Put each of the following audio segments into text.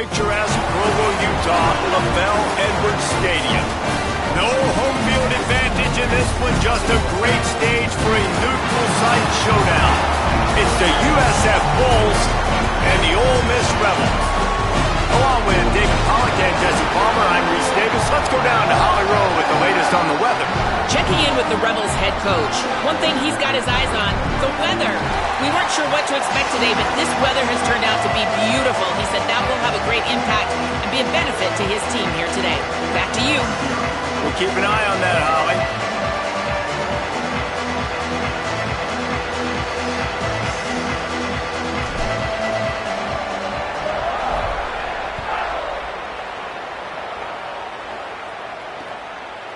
picturesque Provo, Utah, LaBelle Edwards Stadium. No home field advantage in this one, just a great stage for a neutral site showdown. It's the USF Bulls and the Ole Miss Rebels. Along with David Pollack and Jesse Palmer, I'm Reese Davis. Let's go down to Holly Rowe with the latest on the weather. Checking in with the Rebels head coach. One thing he's got his eyes on, the weather. We weren't sure what to expect today, but this weather has turned out to be beautiful. He said that will have a great impact and be a benefit to his team here today. Back to you. We'll keep an eye on that, Holly.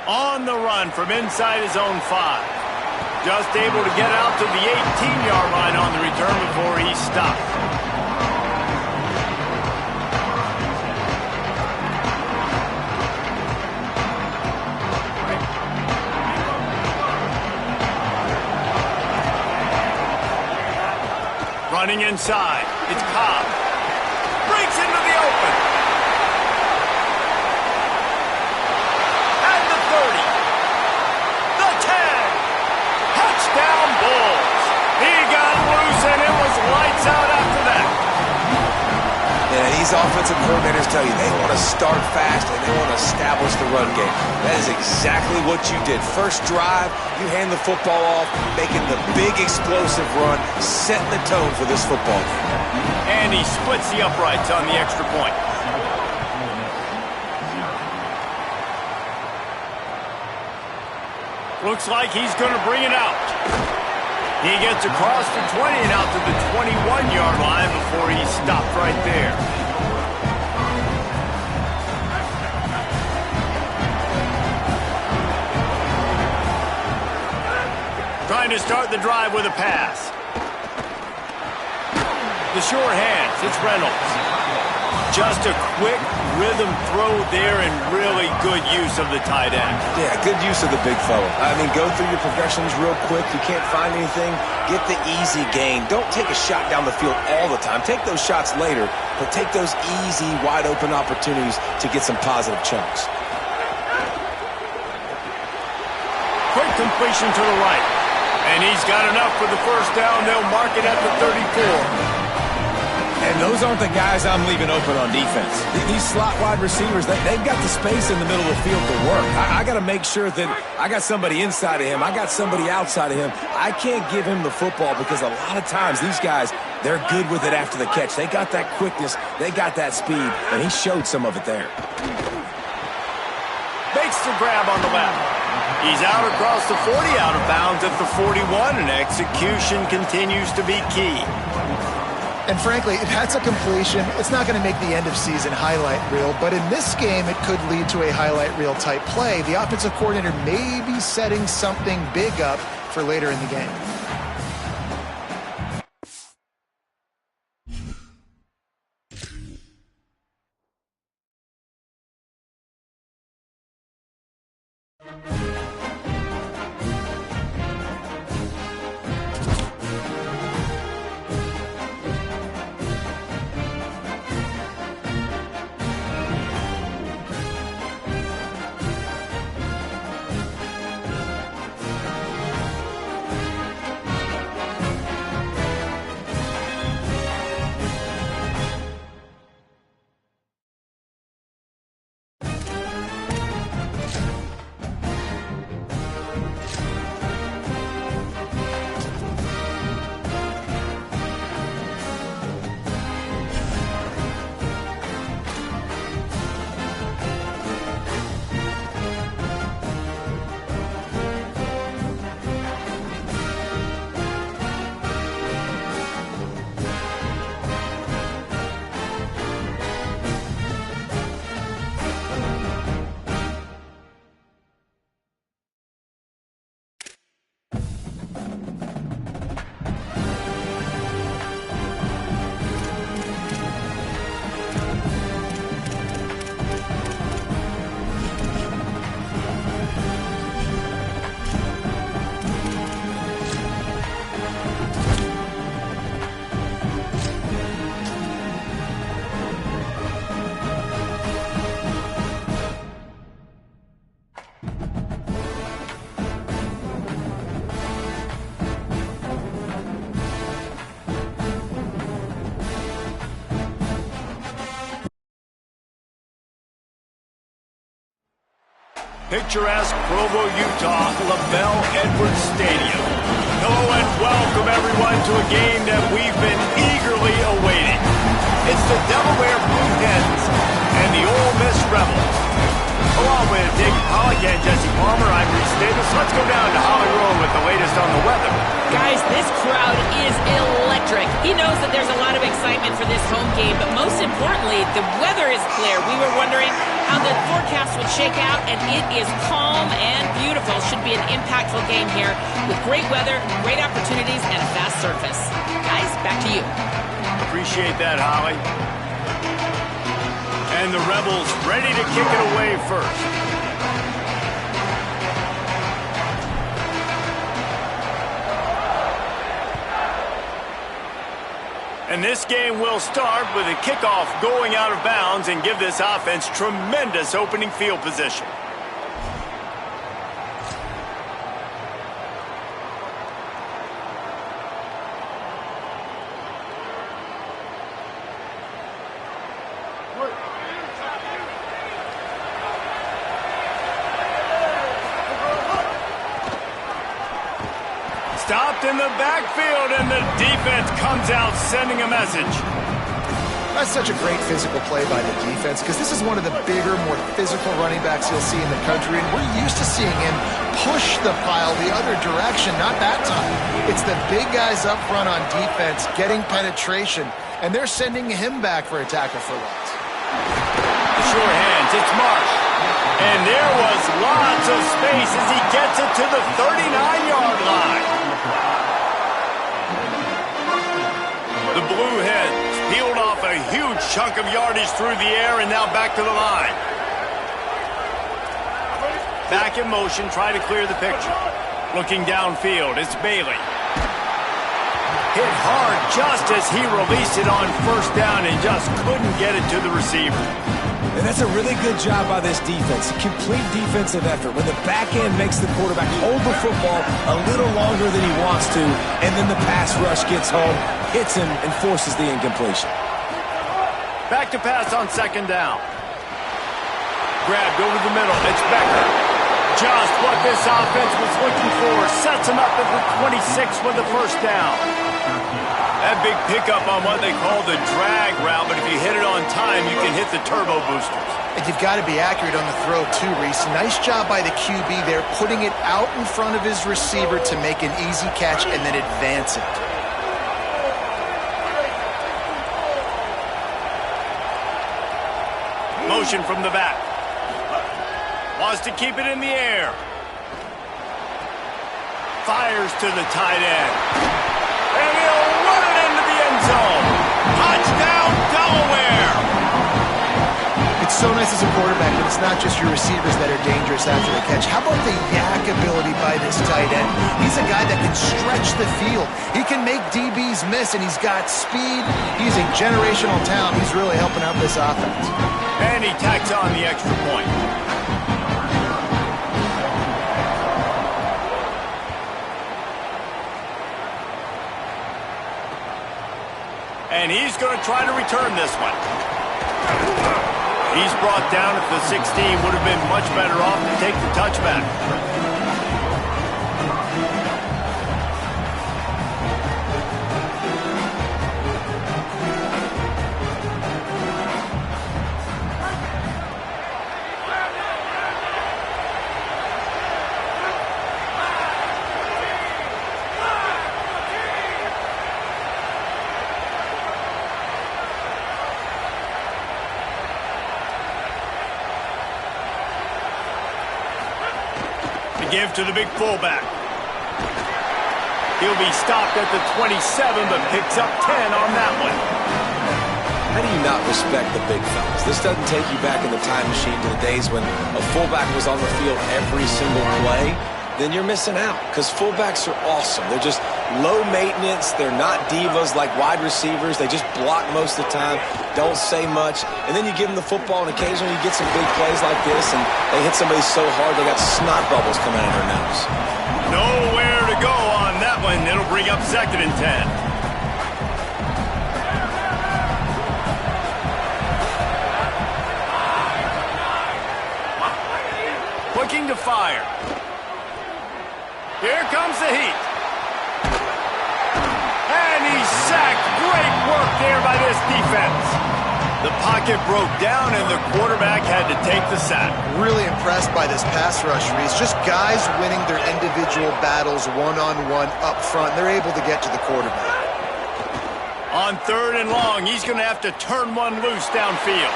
On the run from inside his own 5. Just able to get out to the 18-yard line on the return before he stopped. Running inside, it's Cobb. Breaks into the open. Touchdown Bulls. He got loose and it was lights out after that. Yeah, these offensive coordinators tell you they want to start fast and they want to establish the run game. That is exactly what you did. First drive, you hand the football off, making the big explosive run, setting the tone for this football game. And he splits the uprights on the extra point. Looks like he's going to bring it out. He gets across the 20 and out to the 21-yard line before he stopped right there. Trying to start the drive with a pass. The sure hands, it's Reynolds. Just a quick rhythm throw there and really good use of the tight end. Yeah, good use of the big fella. I mean, go through your progressions real quick. You can't find anything. Get the easy gain. Don't take a shot down the field all the time. Take those shots later, but take those easy, wide-open opportunities to get some positive chunks. Quick completion to the right. And he's got enough for the first down. They'll mark it at the 34. And those aren't the guys I'm leaving open on defense. These slot wide receivers, they've got the space in the middle of the field to work. I got to make sure that I got somebody inside of him. I got somebody outside of him. I can't give him the football because a lot of times these guys, they're good with it after the catch. They got that quickness. They got that speed, and he showed some of it there. Makes the grab on the left. He's out across the 40, out of bounds at the 41, and execution continues to be key. And frankly, if that's a completion, it's not going to make the end-of-season highlight reel. But in this game, it could lead to a highlight reel type play. The offensive coordinator may be setting something big up for later in the game. Picturesque Provo, Utah, LaBelle Edwards Stadium. Hello and welcome everyone to a game that we've been eagerly awaiting. It's the Delaware Blue Hens and the Ole Miss Rebels. Along with David Pollack and Jesse Palmer, I'm Reese Davis. Let's go down to Holly Road with the latest on the weather. Guys, this crowd is electric. He knows that there's a lot of excitement for this home game, but most importantly, the weather is clear. We were wondering how the forecast would shake out, and it is calm and beautiful. Should be an impactful game here with great weather, great opportunities, and a fast surface. Guys, back to you. Appreciate that, Holly. And the Rebels ready to kick it away first. And this game will start with a kickoff going out of bounds and give this offense tremendous opening field position. Stopped in the backfield, and the defense comes out sending a message. That's such a great physical play by the defense because this is one of the bigger, more physical running backs you'll see in the country, and we're used to seeing him push the pile the other direction. Not that time. It's the big guys up front on defense getting penetration, and they're sending him back for a tackle for loss. The short hands, it's Marsh. And there was lots of space as he gets it to the 39-yard line. The Blue Hens peeled off a huge chunk of yardage through the air and now back to the line. Back in motion, try to clear the picture. Looking downfield, it's Bailey. Hit hard just as he released it on first down and just couldn't get it to the receiver. And that's a really good job by this defense. Complete defensive effort. When the back end makes the quarterback hold the football a little longer than he wants to, and then the pass rush gets home, hits him, and forces the incompletion. Back to pass on second down. Grabbed over the middle. It's Becker. Just what this offense was looking for. Sets him up at the 26 for the first down. That big pickup on what they call the drag route, but if you hit it on time, you can hit the turbo boosters. And you've got to be accurate on the throw too, Reese. Nice job by the QB there, putting it out in front of his receiver to make an easy catch and then advance it. Motion from the back. Wants to keep it in the air. Fires to the tight end. And he'll run it into the end zone. Touchdown, Delaware! It's so nice as a quarterback that it's not just your receivers that are dangerous after the catch. How about the yak ability by this tight end? He's a guy that can stretch the field. He can make DBs miss, and he's got speed. He's a generational talent. He's really helping out this offense. And he tacks on the extra point. And he's going to try to return this one. He's brought down at the 16. Would have been much better off to take the touchback. Give to the big fullback. He'll be stopped at the 27, but picks up 10 on that one. How do you not respect the big fellas? This doesn't take you back in the time machine to the days when a fullback was on the field every single play. Then you're missing out because fullbacks are awesome. They're just low maintenance. They're not divas like wide receivers. They just block most of the time, don't say much. And then you give them the football, and occasionally you get some big plays like this, and they hit somebody so hard they got snot bubbles coming out of their nose. Nowhere to go on that one. It'll bring up 2nd and 10. Looking preparing to fire. Here comes the heat. And he's sacked. Great work there by this defense. The pocket broke down, and the quarterback had to take the sack. Really impressed by this pass rush, Reese. Just guys winning their individual battles one-on-one up front. They're able to get to the quarterback. On 3rd and long, he's going to have to turn one loose downfield.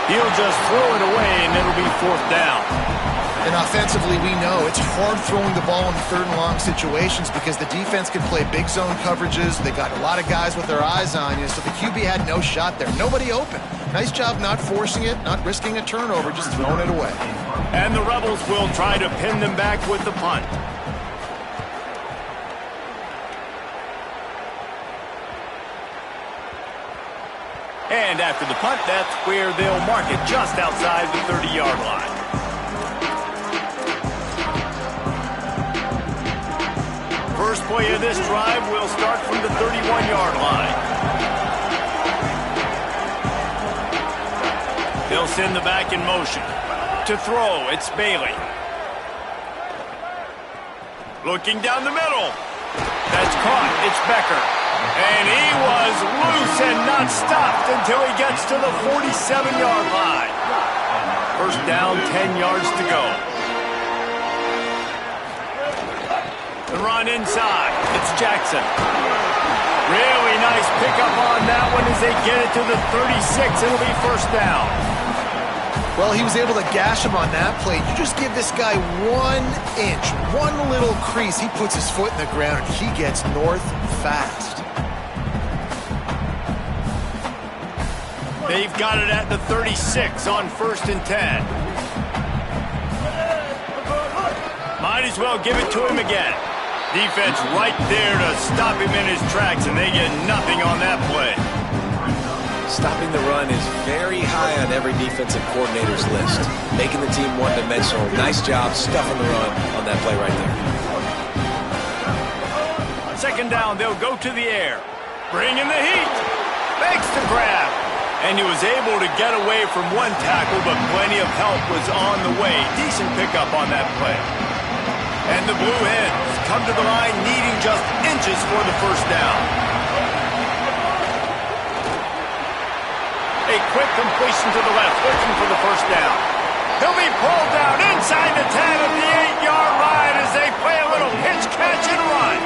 He'll just throw it away, and it'll be 4th down. And offensively, we know it's hard throwing the ball in 3rd and long situations because the defense can play big zone coverages. They got a lot of guys with their eyes on you, so the QB had no shot there. Nobody open. Nice job not forcing it, not risking a turnover, just throwing it away. And the Rebels will try to pin them back with the punt. And after the punt, that's where they'll mark it just outside the 30-yard line. First play of this drive will start from the 31-yard line. They'll send the back in motion. To throw, it's Bailey. Looking down the middle. That's caught. It's Becker. And he was loose and not stopped until he gets to the 47-yard line. First down, 10 yards to go. The run inside. It's Jackson. Really nice pickup on that one as they get it to the 36. It'll be first down. Well, he was able to gash him on that play. You just give this guy 1 inch, one little crease. He puts his foot in the ground, and he gets north fast. They've got it at the 36 on 1st and 10. Might as well give it to him again. Defense right there to stop him in his tracks, and they get nothing on that play. Stopping the run is very high on every defensive coordinator's list. Making the team one-dimensional. Nice job stuffing the run on that play right there. 2nd down, they'll go to the air. Bring in the heat. Makes the grab. And he was able to get away from one tackle, but plenty of help was on the way. Decent pickup on that play. And the Blue Hens come to the line needing just inches for the first down. A quick completion to the left, looking for the first down. He'll be pulled down inside the 10 of the 8-yard line as they play a little pitch, catch, and run.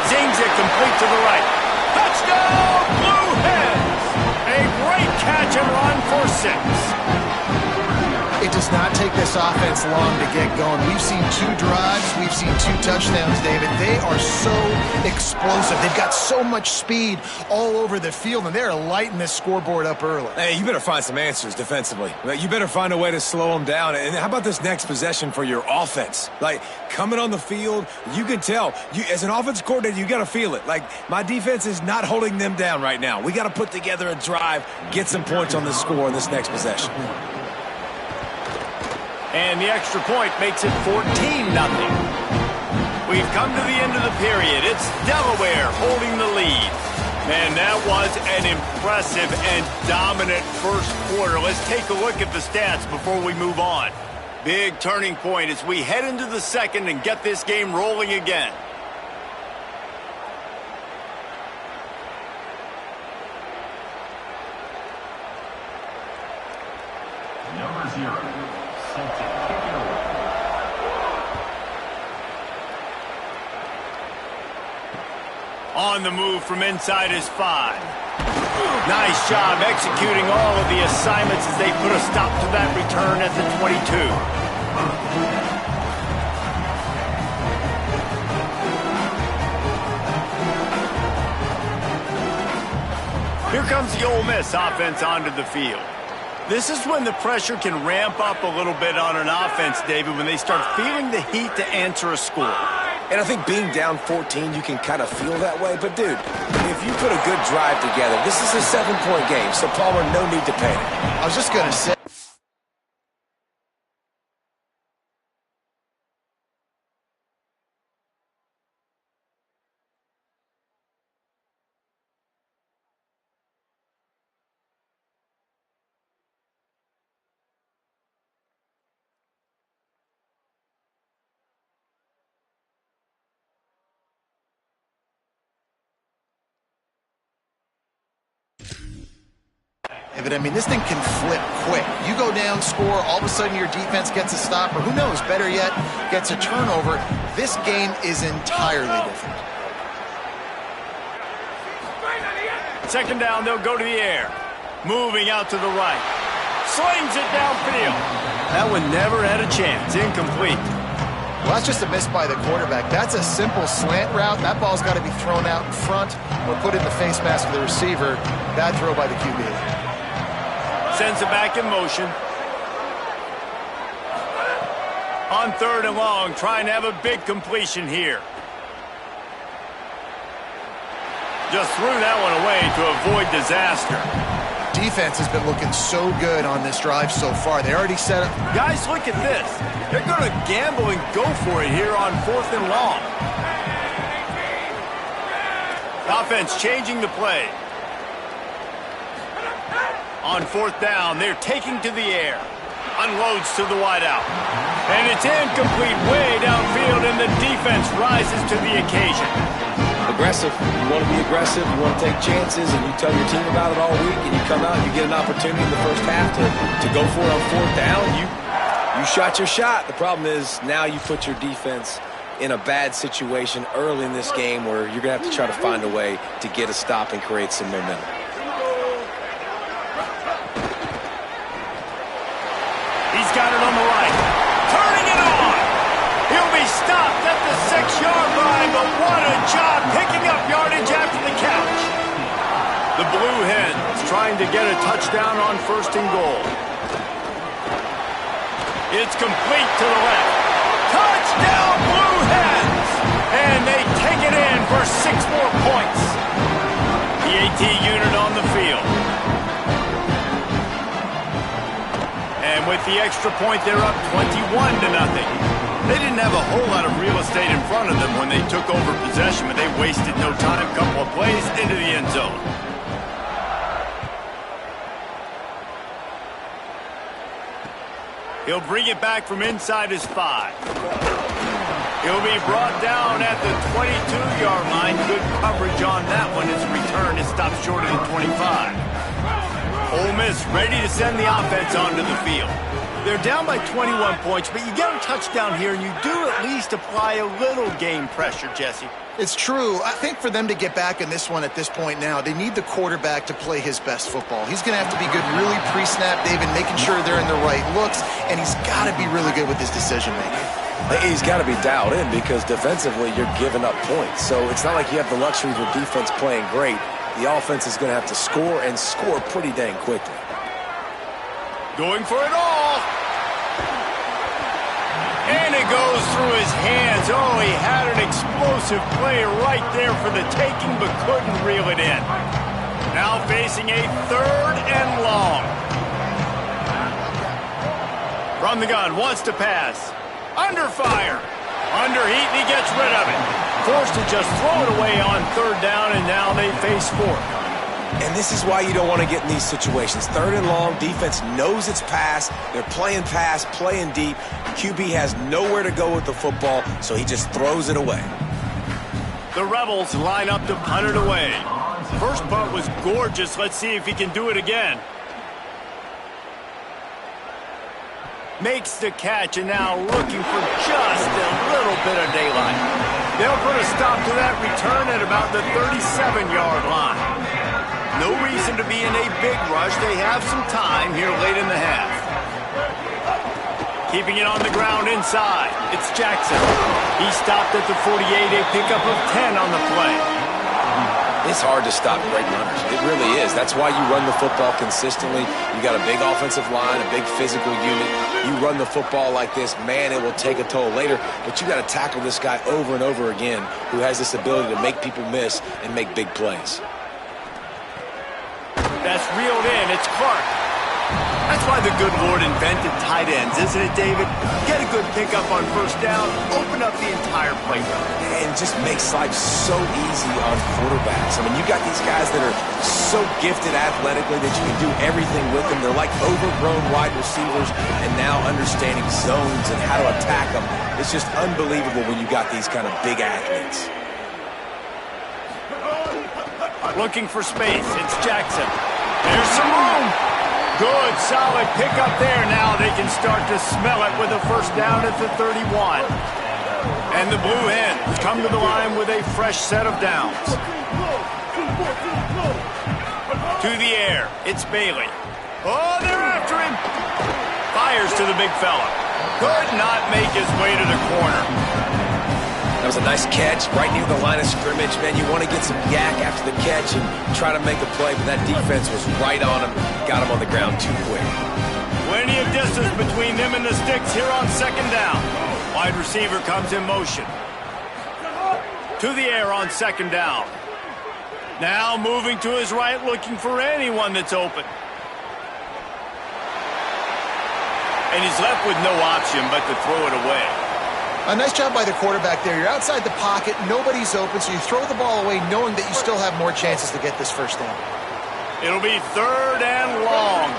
Zings it complete to the right. Touchdown, Blue Hens! A great catch and run for 6. It does not take this offense long to get going. We've seen 2 drives. We've seen 2 touchdowns, David. They are so explosive. They've got so much speed all over the field, and they're lighting this scoreboard up early. Hey, you better find some answers defensively. You better find a way to slow them down. And how about this next possession for your offense? Like, coming on the field, you can tell. As an offense coordinator, you got to feel it. Like, my defense is not holding them down right now. We got to put together a drive, get some points on the score in this next possession. And the extra point makes it 14-0. We've come to the end of the period. It's Delaware holding the lead. Man, that was an impressive and dominant first quarter. Let's take a look at the stats before we move on. Big turning point as we head into the second and get this game rolling again. Number 0. On the move from inside is 5. Nice job executing all of the assignments as they put a stop to that return at the 22. Here comes the Ole Miss offense onto the field. This is when the pressure can ramp up a little bit on an offense, David, when they start feeling the heat to answer a score. And I think being down 14, you can kind of feel that way. But, dude, if you put a good drive together, this is a 7-point game, so Palmer, no need to panic. I was just going to say. David, I mean, this thing can flip quick. You go down, score, all of a sudden your defense gets a stop, or who knows, better yet, gets a turnover. This game is entirely different. Second down, they'll go to the air. Moving out to the right. Slings it downfield. That one never had a chance. Incomplete. Well, that's just a miss by the quarterback. That's a simple slant route. That ball's got to be thrown out in front or put in the face mask of the receiver. Bad throw by the QB. Sends it back in motion. On third and long, trying to have a big completion here. Just threw that one away to avoid disaster. Defense has been looking so good on this drive so far. They already set up. Guys, look at this. They're going to gamble and go for it here on fourth and long. Offense changing the play. On fourth down, they're taking to the air. Unloads to the wideout. And it's incomplete way downfield, and the defense rises to the occasion. Aggressive. You want to be aggressive. You want to take chances, and you tell your team about it all week, and you come out and you get an opportunity in the first half to go for it on fourth down. You shot your shot. The problem is now you put your defense in a bad situation early in this game where you're going to have to try to find a way to get a stop and create some momentum. He's got it on the right. Turning it on. He'll be stopped at the 6-yard line, but what a job picking up yardage after the catch. The Blue Hens trying to get a touchdown on first and goal. It's complete to the left. Touchdown, Blue Hens! And they take it in for 6 more points. The AT unit on the field. And with the extra point, they're up 21-0. They didn't have a whole lot of real estate in front of them when they took over possession, but they wasted no time. Couple of plays into the end zone. He'll bring it back from inside his 5. He'll be brought down at the 22-yard line. Good coverage on that one. His return is stopped short of the 25. Ole Miss ready to send the offense onto the field. They're down by 21 points, but you get a touchdown here, and you do at least apply a little game pressure, Jesse. It's true. I think for them to get back in this one at this point now, they need the quarterback to play his best football. He's going to have to be good really pre-snap, David, making sure they're in the right looks, and he's got to be really good with his decision-making. He's got to be dialed in because defensively you're giving up points. So it's not like you have the luxury of the defense playing great. The offense is going to have to score and score pretty dang quickly. Going for it all. And it goes through his hands. Oh, he had an explosive play right there for the taking, but couldn't reel it in. Now facing a third and long. From the gun, wants to pass. Under fire. Under heat, and he gets rid of it. Forced to just throw it away on third down, and now they face fourth. And this is why you don't want to get in these situations. Third and long, defense knows it's pass. They're playing pass, playing deep. QB has nowhere to go with the football, so he just throws it away. The Rebels line up to punt it away. First punt was gorgeous. Let's see if he can do it again. Makes the catch, and now looking for just a little bit of daylight. They'll put a stop to that return at about the 37-yard line. No reason to be in a big rush. They have some time here late in the half. Keeping it on the ground inside. It's Jackson. He stopped at the 48, a pickup of 10 on the play. It's hard to stop great runners. It really is. That's why you run the football consistently. You got a big offensive line, a big physical unit. You run the football like this, man, it will take a toll later. But you got to tackle this guy over and over again who has this ability to make people miss and make big plays. That's reeled in. It's Clark. That's why the good Lord invented tight ends, isn't it, David? Get a good pickup on first down, open up the entire playground. And just makes life so easy on quarterbacks. I mean, you got these guys that are so gifted athletically that you can do everything with them. They're like overgrown wide receivers, and now understanding zones and how to attack them. It's just unbelievable when you got these kind of big athletes. Looking for space. It's Jackson. There's some room. Good, solid pickup there. Now they can start to smell it with a first down at the 31. And the Blue Hens come to the line with a fresh set of downs. To the air, it's Bailey. Oh, they're after him. Fires to the big fella. Could not make his way to the corner. That was a nice catch right near the line of scrimmage. Man, you want to get some yak after the catch and try to make a play, but that defense was right on him. Got him on the ground too quick. Plenty of distance between them and the sticks here on second down. Wide receiver comes in motion. To the air on second down. Now moving to his right, looking for anyone that's open. And he's left with no option but to throw it away. A nice job by the quarterback there. You're outside the pocket, nobody's open, so you throw the ball away knowing that you still have more chances to get this first down. It'll be third and long.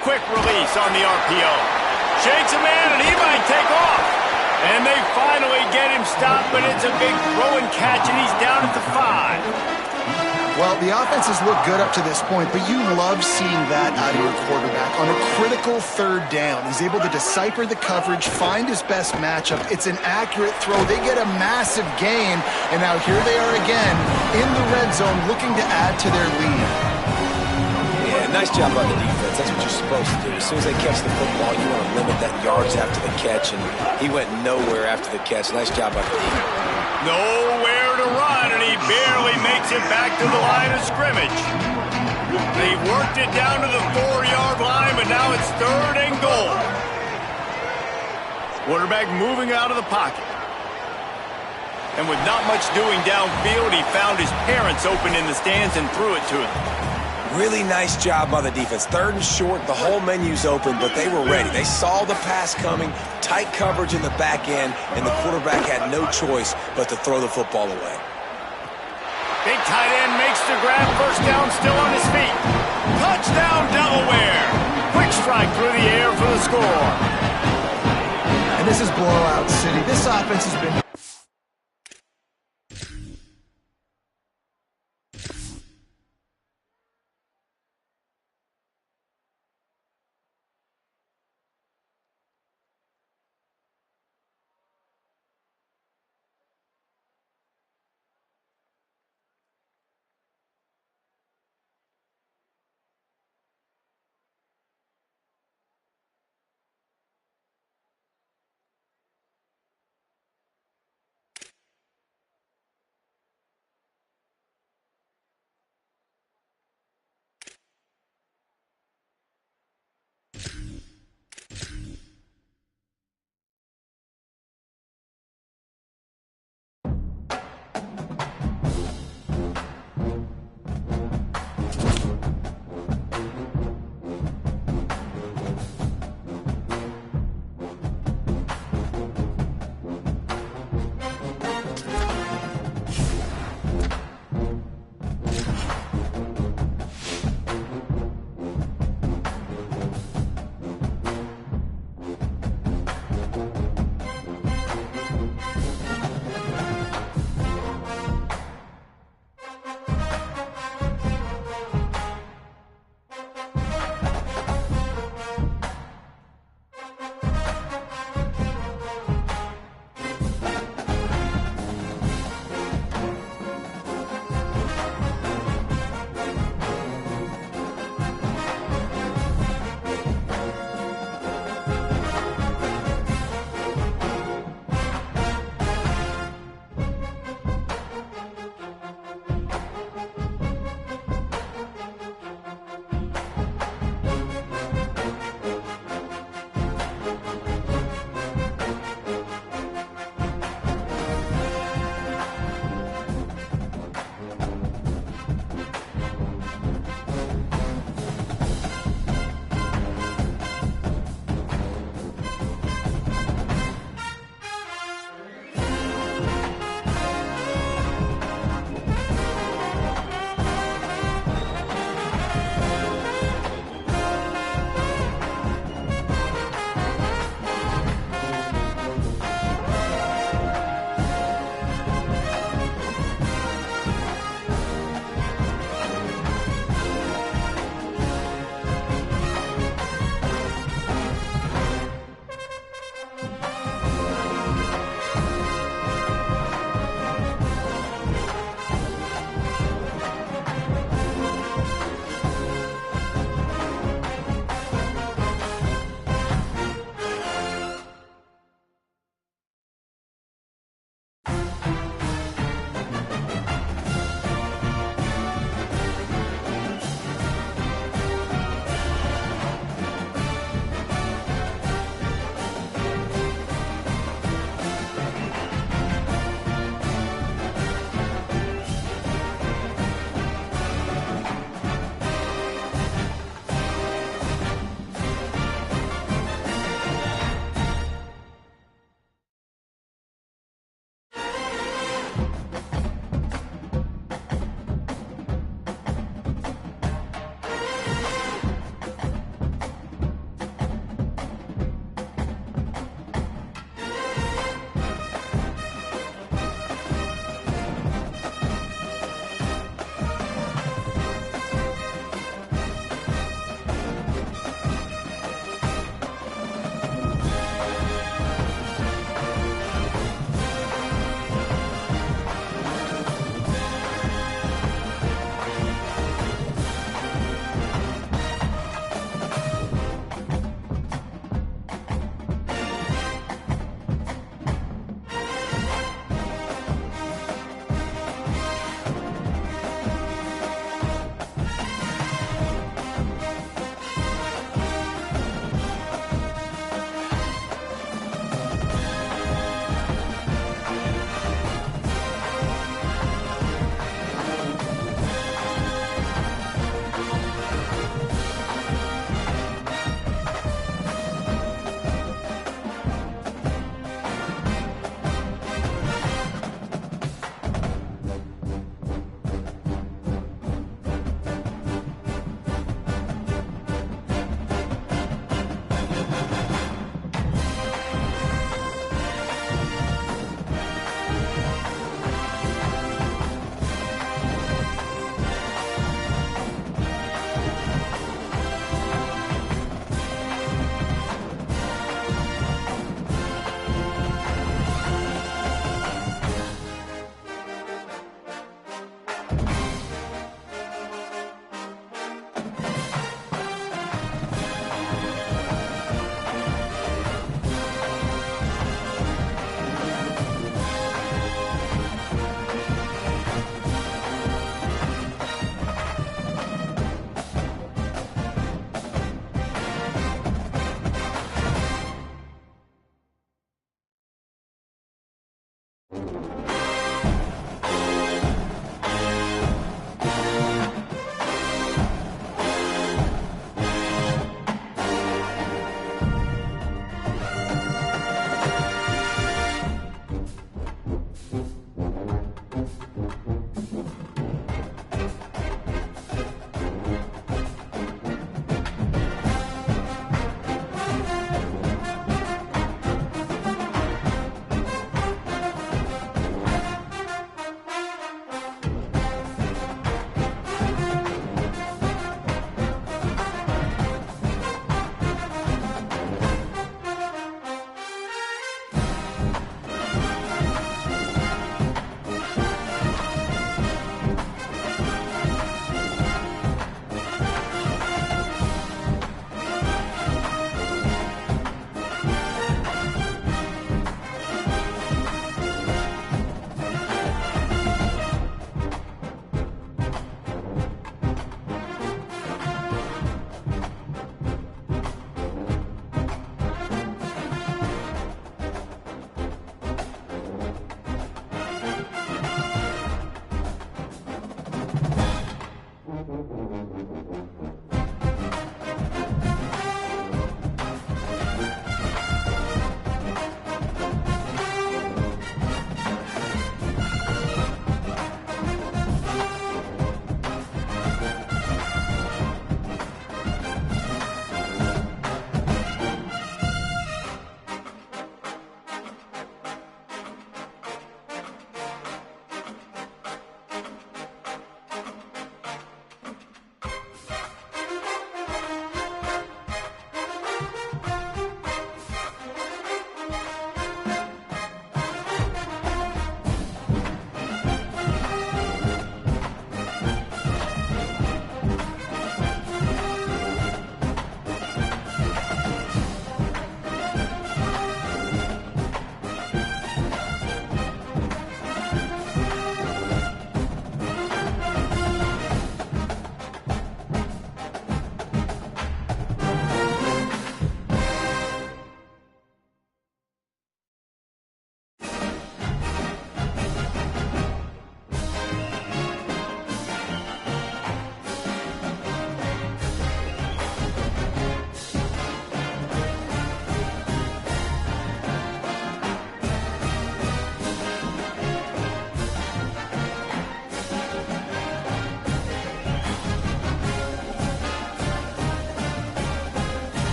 Quick release on the RPO. Shakes a man, and he might take off. And they finally get him stopped, but it's a big throw and catch, and he's down at the 5. Well, the offense has looked good up to this point, but you love seeing that out of your quarterback. On a critical third down, he's able to decipher the coverage, find his best matchup. It's an accurate throw. They get a massive gain, and now here they are again in the red zone looking to add to their lead. Yeah, nice job by the defense. That's what you're supposed to do. As soon as they catch the football, you want to limit that yards after the catch, and he went nowhere after the catch. Nice job by the defense. Nowhere to run, and he barely makes it back to the line of scrimmage. They worked it down to the 4-yard line, but now it's third and goal. Quarterback moving out of the pocket. And with not much doing downfield, he found his parents open in the stands and threw it to him. Really nice job by the defense. Third and short, the whole menu's open, but they were ready. They saw the pass coming, tight coverage in the back end, and the quarterback had no choice but to throw the football away. Big tight end makes the grab, first down, still on his feet. Touchdown, Delaware. Quick strike through the air for the score. And this is blowout city. This offense has been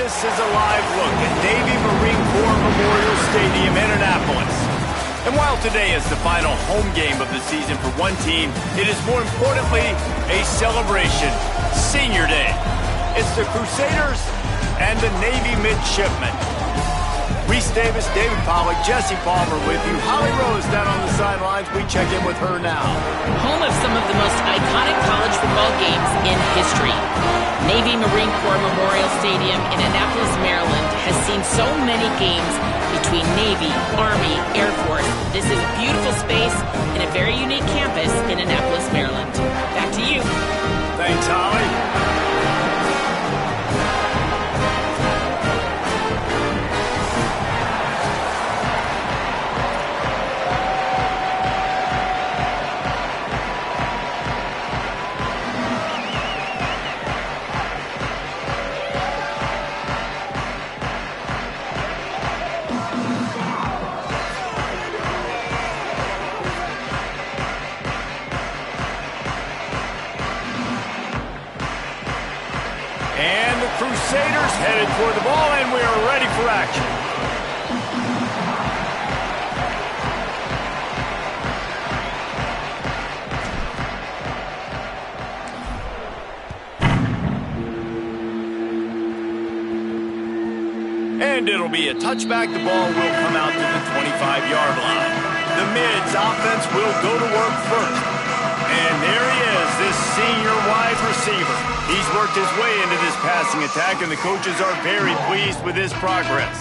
This is a live look at Navy Marine Corps Memorial Stadium in Annapolis. And while today is the final home game of the season for one team, it is more importantly a celebration, Senior Day. It's the Crusaders and the Navy Midshipmen. Reese Davis, David Pollack, Jesse Palmer with you. Holly Rose down on the sidelines. We check in with her now. Home of some of the most iconic college football games in history. Navy Marine Corps Memorial Stadium in Annapolis, Maryland has seen so many games between Navy, Army, Air Force. This is a beautiful space and a very unique campus in Annapolis, Maryland. Back to you. Thanks, Holly. Crusaders headed toward the ball, and we are ready for action. And it'll be a touchback. The ball will come out to the 25-yard line. The Mids offense will go to work first. And there he is, this senior wide receiver. He's worked his way into this passing attack, and the coaches are very pleased with his progress.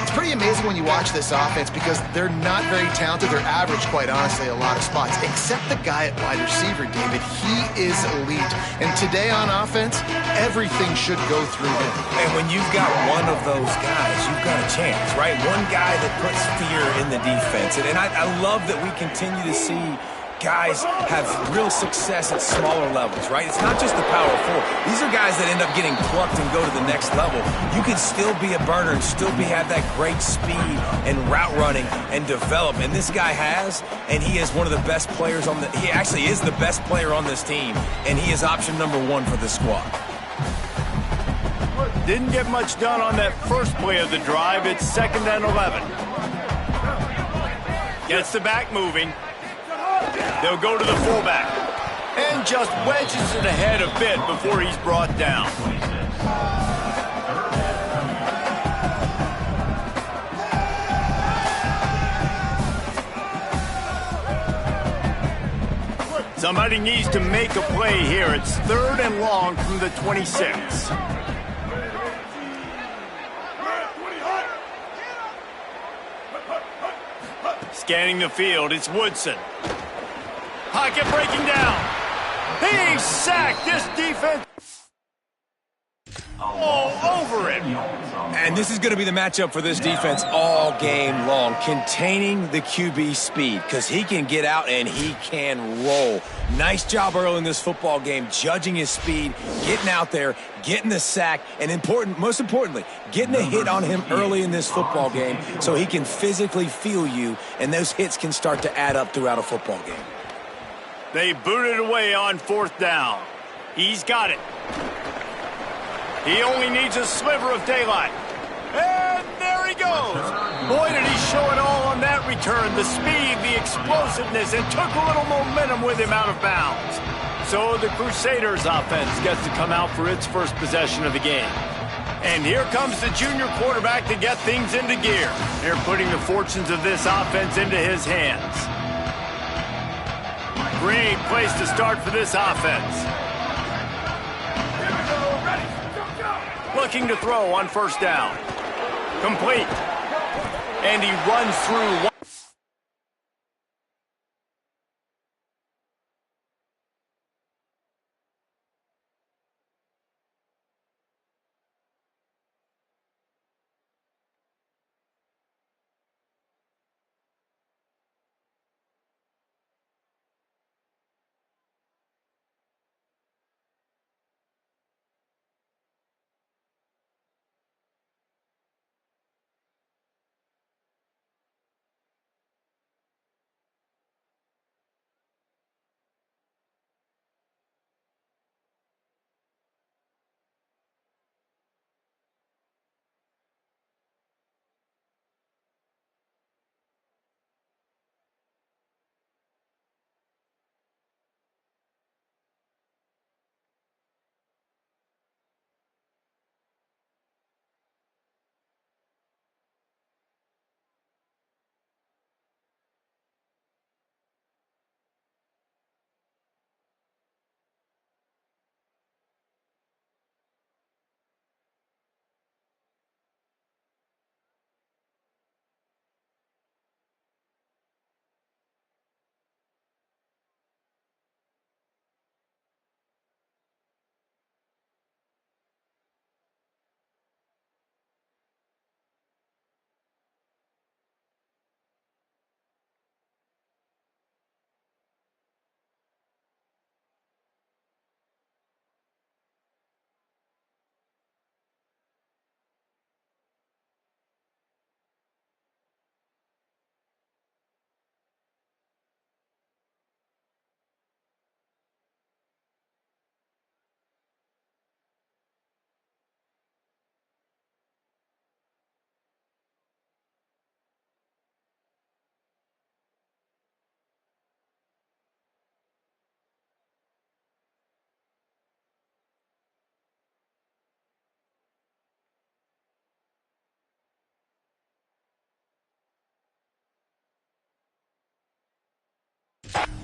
It's pretty amazing when you watch this offense because they're not very talented. They're average, quite honestly, a lot of spots, except the guy at wide receiver, David. He is elite. And today on offense, everything should go through him. And when you've got one of those guys, you've got a chance, right? One guy that puts fear in the defense. And I love that we continue to see guys have real success at smaller levels, right? It's not just the power four. These are guys that end up getting plucked and go to the next level. You can still be a burner and still have that great speed and route running and develop. And this guy has, and he is one of the best players on he actually is the best player on this team, and he is option number one for the squad. Didn't get much done on that first play of the drive. It's 2nd and 11. Gets the back moving. They'll go to the fullback and just wedges it ahead a bit before he's brought down. Somebody needs to make a play here. It's 3rd and long from the 26. Scanning the field, it's Woodson. Pocket breaking down. He's sacked. This defense all over it. And this is going to be the matchup for this defense all game long, containing the QB speed, because he can get out and he can roll. Nice job early in this football game, judging his speed, getting out there, getting the sack, and most importantly, getting a hit on him early in this football game so he can physically feel you, and those hits can start to add up throughout a football game. They booted away on 4th down. He's got it. He only needs a sliver of daylight. And there he goes. Boy, did he show it all on that return. The speed, the explosiveness, and took a little momentum with him out of bounds. So the Crusaders offense gets to come out for its first possession of the game. And here comes the junior quarterback to get things into gear. They're putting the fortunes of this offense into his hands. Great place to start for this offense. Looking to throw on 1st down. Complete. And he runs through one.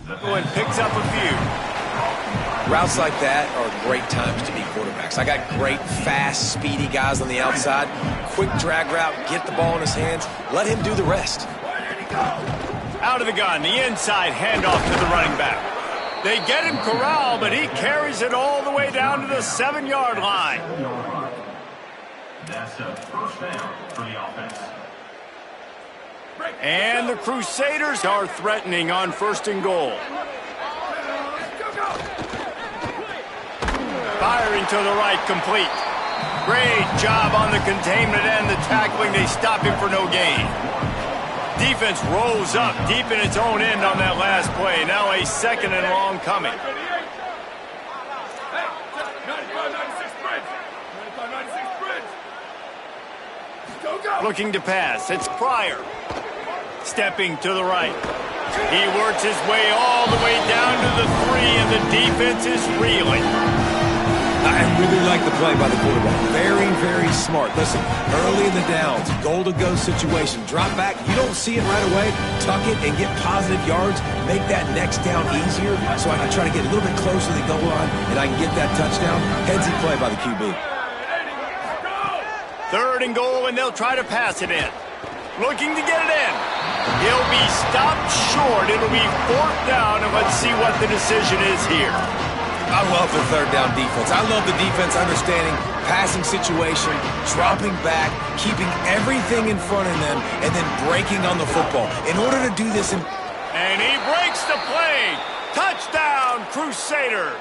and picks up a few. Routes like that are great times to be quarterbacks. I got great, fast, speedy guys on the outside. Quick drag route, get the ball in his hands, let him do the rest. Out of the gun, the inside handoff to the running back. They get him corralled, but he carries it all the way down to the 7-yard line. That's a first down for the offense. And the Crusaders are threatening on 1st and goal. Firing to the right, complete. Great job on the containment and the tackling. They stop him for no gain. Defense rolls up deep in its own end on that last play. Now a 2nd and long coming. Looking to pass. It's Pryor. Stepping to the right. He works his way all the way down to the 3, and the defense is reeling. I really like the play by the quarterback. Very, very smart. Listen, early in the downs, goal-to-go situation, drop back. You don't see it right away. Tuck it and get positive yards. Make that next down easier so I can try to get a little bit closer to the goal line and I can get that touchdown. Headsy play by the QB. 3rd and goal, and they'll try to pass it in. Looking to get it in. He'll be stopped short. It'll be 4th down, and let's see what the decision is here. I love the 3rd down defense. I love the defense understanding passing situation, dropping back, keeping everything in front of them, and then breaking on the football. In order to do this, and he breaks the play. Touchdown, Crusaders.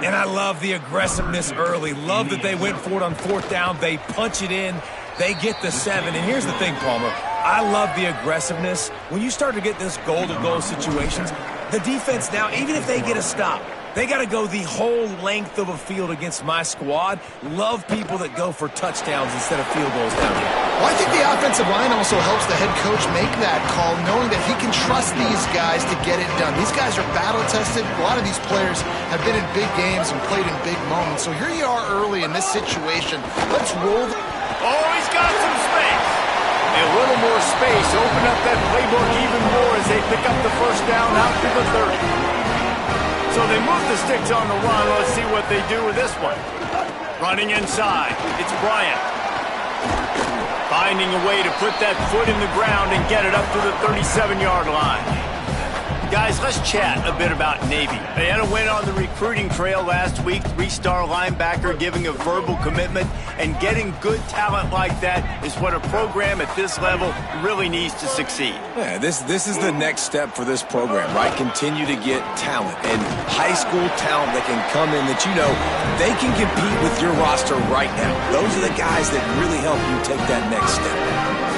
And I love the aggressiveness early. Love that they went for it on 4th down. They punch it in. They get the 7. And here's the thing, Palmer. I love the aggressiveness. When you start to get this goal-to-goal situations, the defense now, even if they get a stop, they got to go the whole length of a field against my squad. Love people that go for touchdowns instead of field goals down here. Well, I think the offensive line also helps the head coach make that call, knowing that he can trust these guys to get it done. These guys are battle-tested. A lot of these players have been in big games and played in big moments. So here you are early in this situation. Let's roll. Oh, he's got some space. A little more space. Open up that playbook even more as they pick up the 1st down out to the 30. So they move the sticks on the run. Let's see what they do with this one. Running inside. It's Bryant. Finding a way to put that foot in the ground and get it up to the 37-yard line. Guys, let's chat a bit about Navy. They had a win on the recruiting trail last week. 3-star linebacker giving a verbal commitment, and getting good talent like that is what a program at this level really needs to succeed. Yeah, this is the next step for this program, right? Continue to get talent and high school talent that can come in that you know they can compete with your roster right now. Those are the guys that really help you take that next step.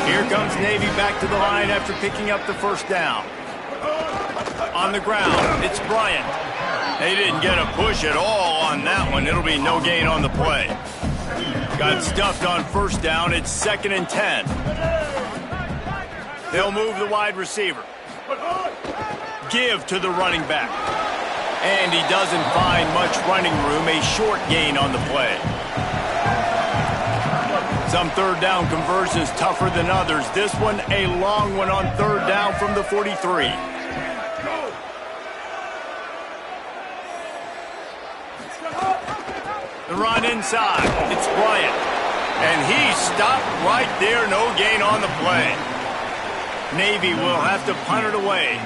Here comes Navy back to the line after picking up the 1st down. On the ground, it's Bryant. They didn't get a push at all on that one. It'll be no gain on the play. Got stuffed on 1st down. It's 2nd and 10. They'll move the wide receiver. Give to the running back. And he doesn't find much running room. A short gain on the play. Some 3rd down conversions tougher than others. This one, a long one on 3rd down from the 43. The run inside. It's Bryant. And he stopped right there. No gain on the play. Navy will have to punt it away.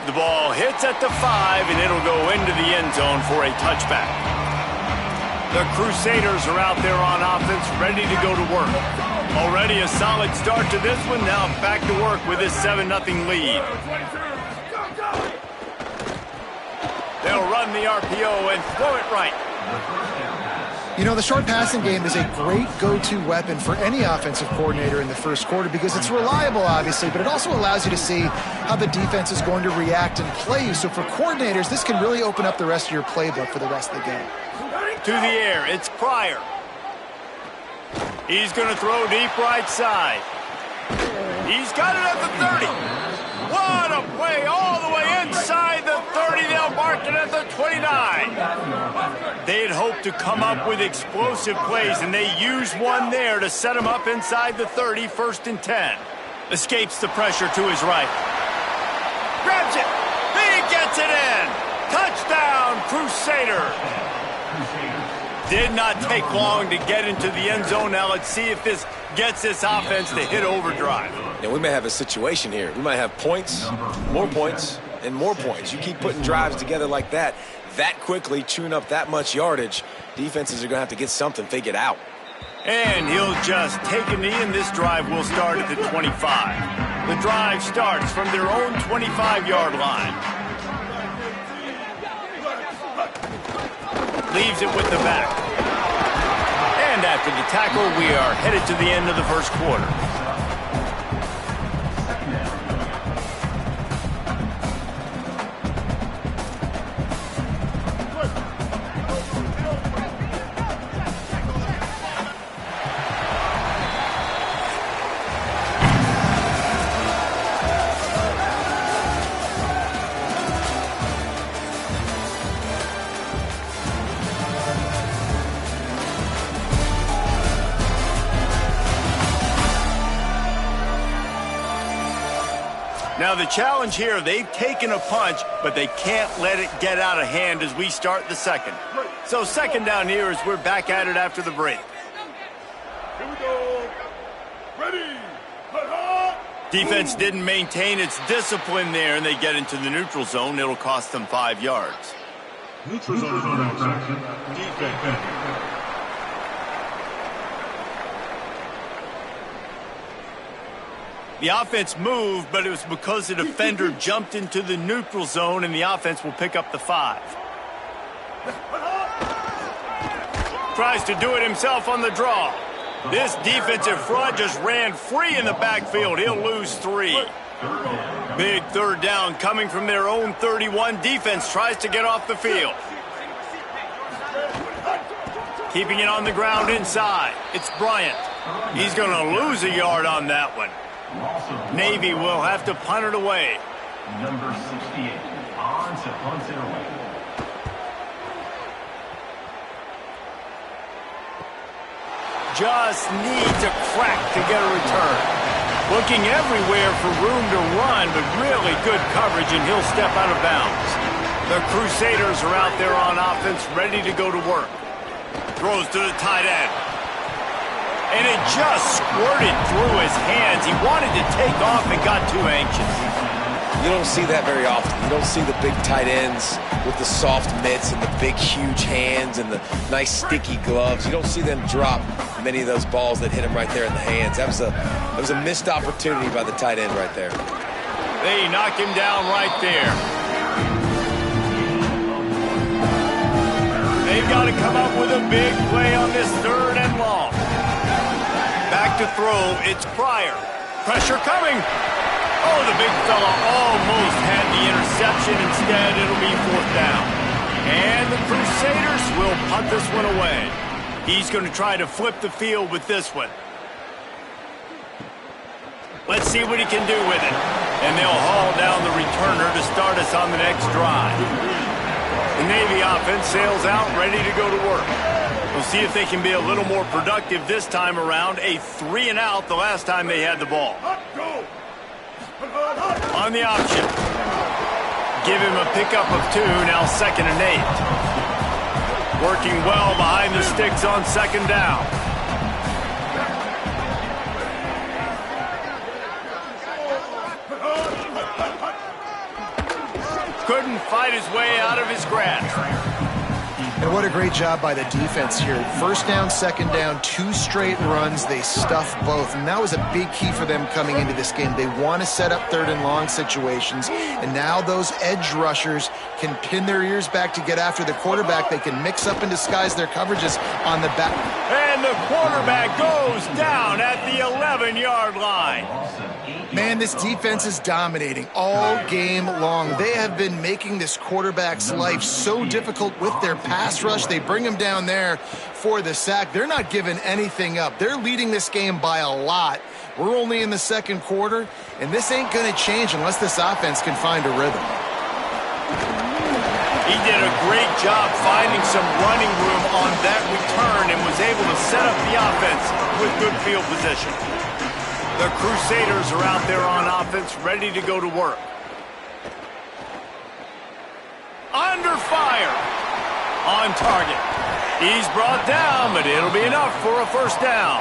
The ball hits at the 5, and it'll go into the end zone for a touchback. The Crusaders are out there on offense, ready to go to work. Already a solid start to this one. Now back to work with this 7-0 lead. They'll run the RPO and throw it right. You know, the short passing game is a great go-to weapon for any offensive coordinator in the 1st quarter because it's reliable, obviously, but it also allows you to see how the defense is going to react and play you. So for coordinators, this can really open up the rest of your playbook for the rest of the game. To the air, it's Pryor. He's going to throw deep right side. He's got it at the 30. What a play all the way inside the 30. They'll mark second at the 29. They'd hoped to come up with explosive plays, and they used one there to set them up inside the 30, 1st and 10. Escapes the pressure to his right. Grabs it. He gets it in. Touchdown, Crusader. Did not take long to get into the end zone. Now let's see if this gets this offense to hit overdrive. Now, we may have a situation here. We might have points, more points, and more points. You keep putting drives together like that quickly, chewing up that much yardage, defenses are going to have to get something figured out. And he'll just take a knee, and this drive will start at the 25. The drive starts from their own 25-yard line. Leaves it with the back. And after the tackle, we are headed to the end of the first quarter. Now the challenge here, they've taken a punch, but they can't let it get out of hand as we start the second. So second down here as we're back at it after the break. Here we go. Ready. Defense didn't maintain its discipline there, and they get into the neutral zone. It'll cost them 5 yards. Neutral zone action. Defense. The offense moved, but it was because the defender jumped into the neutral zone, and the offense will pick up the 5. Tries to do it himself on the draw. This defensive front just ran free in the backfield. He'll lose 3. Big third down coming from their own 31. Defense tries to get off the field. Keeping it on the ground inside. It's Bryant. He's going to lose a yard on that one. Navy will have to punt it away. Number 68 on to punt it away. Just needs a crack to get a return. Looking everywhere for room to run, but really good coverage, and he'll step out of bounds. The Crusaders are out there on offense, ready to go to work. Throws to the tight end. And it just squirted through his hands. He wanted to take off and got too anxious. You don't see that very often. You don't see the big tight ends with the soft mitts and the big, huge hands and the nice, sticky gloves. You don't see them drop many of those balls that hit him right there in the hands. That was a missed opportunity by the tight end right there. They knock him down right there. They've got to come up with a big play on this 3rd and long. Back to throw, it's Pryor. Pressure coming. Oh, the big fella almost had the interception. Instead, it'll be 4th down. And the Crusaders will punt this one away. He's going to try to flip the field with this one. Let's see what he can do with it. And they'll haul down the returner to start us on the next drive. The Navy offense sails out, ready to go to work. We'll see if they can be a little more productive this time around. A 3 and out the last time they had the ball. On the option. Give him a pickup of 2, now 2nd and 8. Working well behind the sticks on 2nd down. Couldn't fight his way out of his grasp. And what a great job by the defense here. 1st down, 2nd down, 2 straight runs. They stuffed both. And that was a big key for them coming into this game. They want to set up 3rd and long situations. And now those edge rushers can pin their ears back to get after the quarterback. They can mix up and disguise their coverages on the back. And the quarterback goes down at the 11-yard line. Man, this defense is dominating all game long. They have been making this quarterback's life so difficult with their pass rush. They bring him down there for the sack. They're not giving anything up. They're leading this game by a lot. We're only in the 2nd quarter, and this ain't going to change unless this offense can find a rhythm. He did a great job finding some running room on that return and was able to set up the offense with good field position. The Crusaders are out there on offense, ready to go to work. Under fire. On target. He's brought down, but it'll be enough for a first down.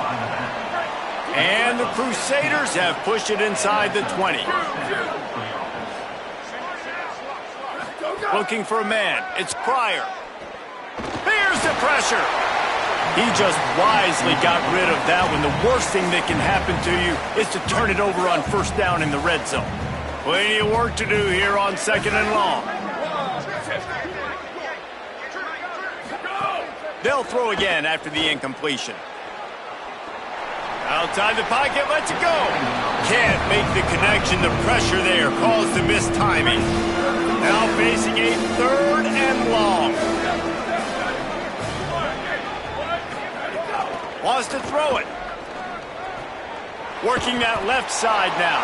And the Crusaders have pushed it inside the 20. Looking for a man. It's Pryor. Here's the pressure. He just wisely got rid of that one. The worst thing that can happen to you is to turn it over on first down in the red zone. Plenty of work to do here on 2nd and long. They'll throw again after the incompletion. Outside the pocket, lets it go. Can't make the connection. The pressure there caused the mistiming. Now facing a 3rd and long. Wants to throw it. Working that left side now.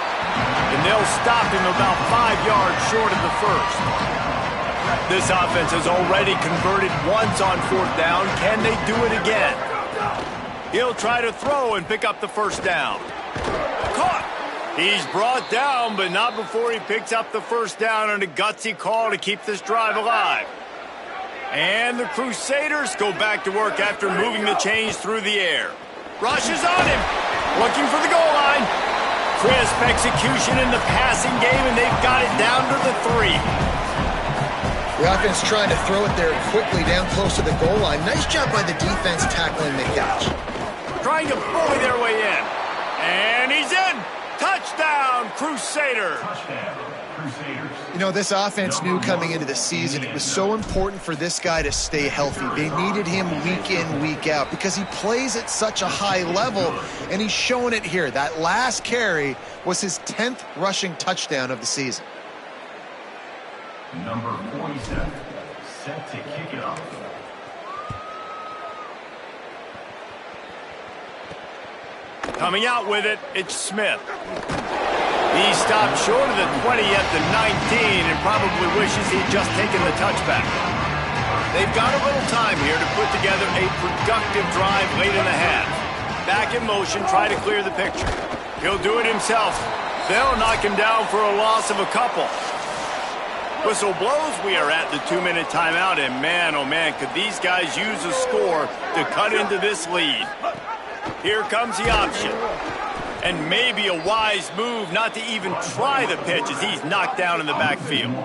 And they'll stop him about 5 yards short of the first. This offense has already converted once on 4th down. Can they do it again? He'll try to throw and pick up the first down. Caught. He's brought down, but not before he picks up the first down on a gutsy call to keep this drive alive. And the Crusaders go back to work after moving the chains through the air. Rushes on him. Looking for the goal line. Crisp execution in the passing game, and they've got it down to the 3. The offense trying to throw it there quickly down close to the goal line. Nice job by the defense tackling the catch. Trying to bully their way in. And he's in. Touchdown, Crusaders. You know, this offense knew coming into the season it was so important for this guy to stay healthy. They needed him week in, week out because he plays at such a high level, and he's showing it here. That last carry was his 10th rushing touchdown of the season. Number 47, set to kick it off. Coming out with it, it's Smith. He stopped short of the 20 at the 19 and probably wishes he'd just taken the touchback. They've got a little time here to put together a productive drive late in the half. Back in motion, try to clear the picture. He'll do it himself. They'll knock him down for a loss of a couple. Whistle blows, we are at the 2-minute timeout, and man, oh man, could these guys use a score to cut into this lead. Here comes the option. And maybe a wise move not to even try the pitch as he's knocked down in the backfield.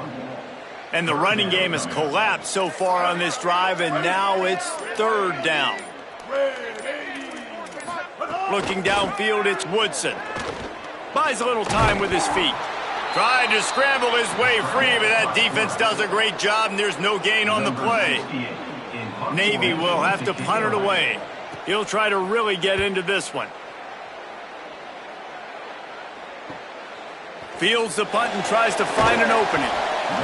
And the running game has collapsed so far on this drive, and now it's 3rd down. Looking downfield, it's Woodson. Buys a little time with his feet. Tried to scramble his way free, but that defense does a great job, and there's no gain on the play. Navy will have to punt it away. He'll try to really get into this one. Fields the punt and tries to find an opening.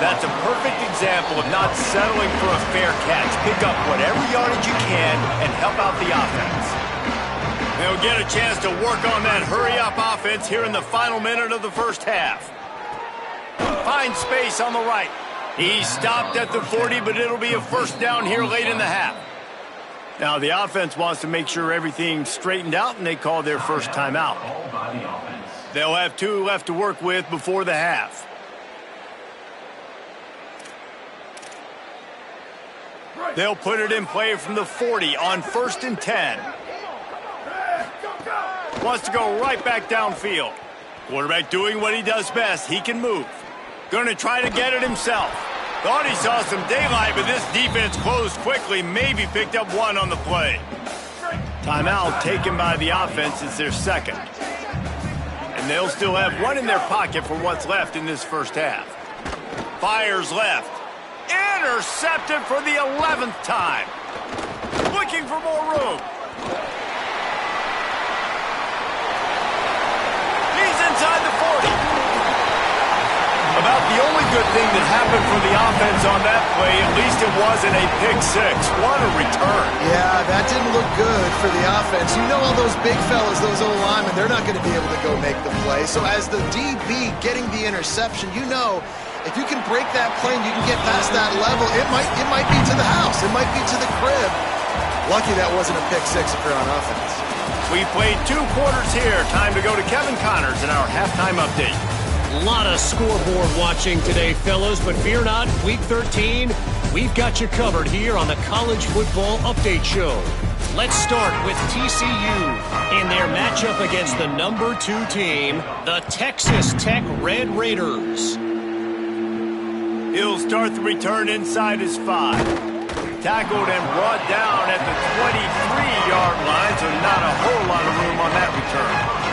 That's a perfect example of not settling for a fair catch. Pick up whatever yardage you can and help out the offense. They'll get a chance to work on that hurry-up offense here in the final minute of the first half. Finds space on the right. He stopped at the 40, but it'll be a first down here late in the half. Now the offense wants to make sure everything's straightened out, and they call their first timeout. They'll have 2 left to work with before the half. They'll put it in play from the 40 on 1st and 10. Wants to go right back downfield. Quarterback doing what he does best. He can move. Going to try to get it himself. Thought he saw some daylight, but this defense closed quickly. Maybe picked up 1 on the play. Timeout taken by the offense is their 2nd. And they'll still have 1 in their pocket for what's left in this first half. Fires left. Intercepted for the 11th time. Looking for more room. He's inside the 40. About the only good thing that happened for the offense on that play, at least it wasn't a pick 6. What a return. Yeah, that didn't look good for the offense. You know all those big fellas, those O-linemen, they're not going to be able to go make the play. So as the DB getting the interception, you know If you can break that plane, you can get past that level. It might be to the house. It might be to the crib. Lucky that wasn't a pick six if you're on offense. We played 2 quarters here. Time to go to Kevin Connors in our halftime update. A lot of scoreboard watching today, fellas, but fear not, Week 13, we've got you covered here on the College Football Update Show. Let's start with TCU in their matchup against the number 2 team, the Texas Tech Red Raiders. He'll start the return inside his 5. Tackled and brought down at the 23-yard line, so not a whole lot of room on that return.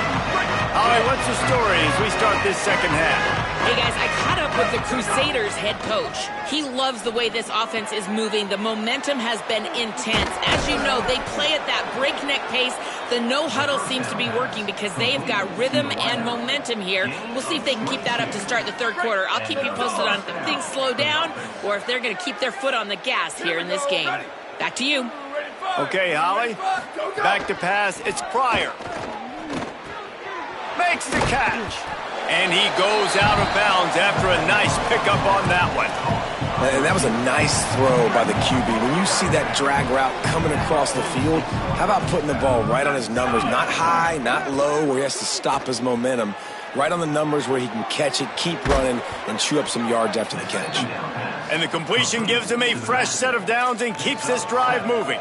All right, what's the story as we start this second half? Hey, guys, I caught up with the Crusaders head coach. He loves the way this offense is moving. The momentum has been intense. As you know, they play at that breakneck pace. The no-huddle seems to be working because they've got rhythm and momentum here. We'll see if they can keep that up to start the third quarter. I'll keep you posted on if things slow down or if they're going to keep their foot on the gas here in this game. Back to you. Okay, Holly. Back to pass. It's Pryor. Makes the catch. And he goes out of bounds after a nice pickup on that one. And that was a nice throw by the QB. When you see that drag route coming across the field, how about putting the ball right on his numbers? Not high, not low, where he has to stop his momentum. Right on the numbers where he can catch it, keep running, and chew up some yards after the catch. And the completion gives him a fresh set of downs and keeps this drive moving.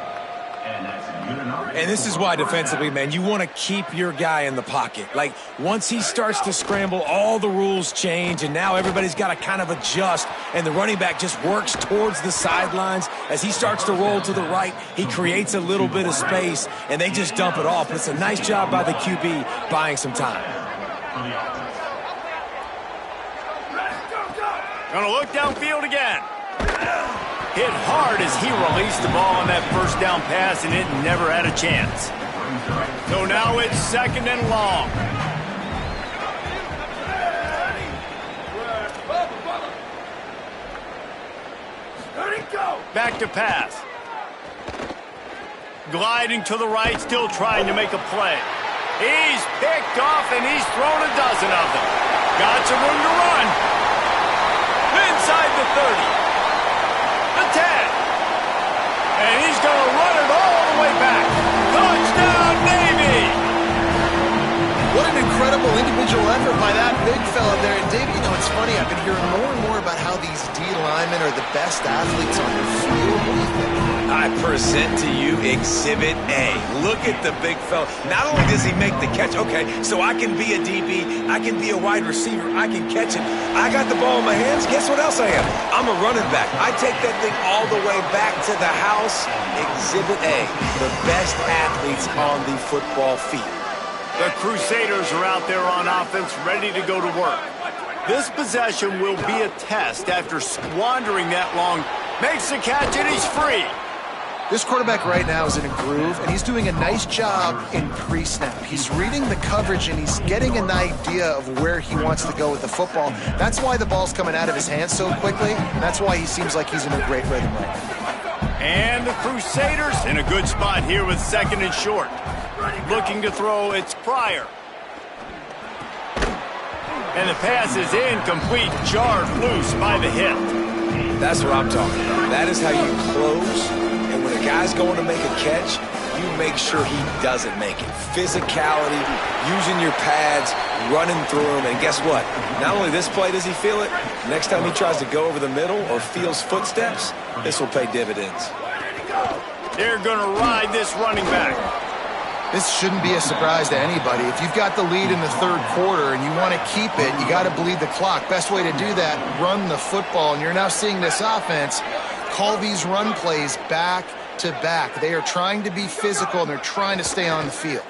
And this is why defensively, man, you want to keep your guy in the pocket. Like, once he starts to scramble, all the rules change, and now everybody's got to kind of adjust, and the running back just works towards the sidelines. As he starts to roll to the right, he creates a little bit of space, and they just dump it off. But it's a nice job by the QB buying some time. Gonna look downfield again. Hit hard as he released the ball on that first down pass, and it never had a chance. So now it's second and long. Back to pass. Gliding to the right, still trying to make a play. He's picked off, and he's thrown a dozen of them. Got some room to run. Inside the 30. The 10. And he's going to run it all the way back. Touchdown, Navy! What an incredible individual effort by that big fella there. And, Dave, you know, it's funny. I've been hearing more and more about how these D linemen are the best athletes on the field. What do you think? I present to you Exhibit A. Look at the big fella. Not only does he make the catch, okay, so I can be a DB, I can be a wide receiver, I can catch it. I got the ball in my hands. Guess what else I am? I'm a running back. I take that thing all the way back to the house. Exhibit A, the best athletes on the football field. The Crusaders are out there on offense, ready to go to work. This possession will be a test after squandering that long. Makes the catch, and he's free. This quarterback right now is in a groove, and he's doing a nice job in pre-snap. He's reading the coverage, and he's getting an idea of where he wants to go with the football. That's why the ball's coming out of his hands so quickly, and that's why he seems like he's in a great rhythm right now. And the Crusaders in a good spot here with second and short. Looking to throw, it's Pryor. And the pass is incomplete, jarred loose by the hip. That's what I'm talking about. That is how you close. And when a guy's going to make a catch, you make sure he doesn't make it. Physicality, using your pads, running through them. And guess what? Not only this play does he feel it, next time he tries to go over the middle or feels footsteps, this will pay dividends. They're going to ride this running back. This shouldn't be a surprise to anybody. If you've got the lead in the third quarter and you want to keep it, you got to bleed the clock. Best way to do that, run the football. And you're now seeing this offense call these run plays back to back. They are trying to be physical, and they're trying to stay on the field.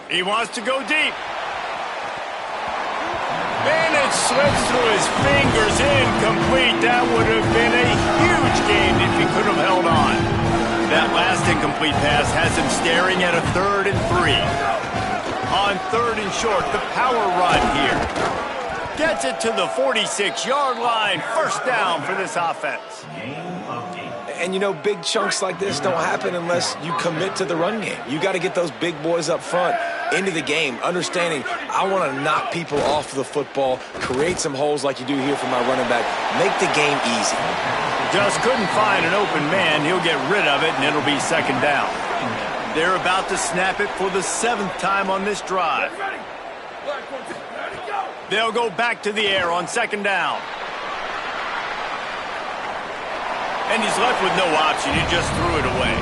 He wants to go deep. And it slips through his fingers, incomplete. That would have been a huge gain if he could have held on. That last incomplete pass has him staring at a 3rd and 3. On 3rd and short, the power run here. Gets it to the 46-yard line. First down for this offense. And, you know, big chunks like this don't happen unless you commit to the run game. You got to get those big boys up front into the game, understanding I want to knock people off the football, create some holes like you do here for my running back, make the game easy. Just couldn't find an open man. He'll get rid of it, and it'll be second down. They're about to snap it for the 7th time on this drive. They'll go back to the air on second down. And he's left with no option. He just threw it away.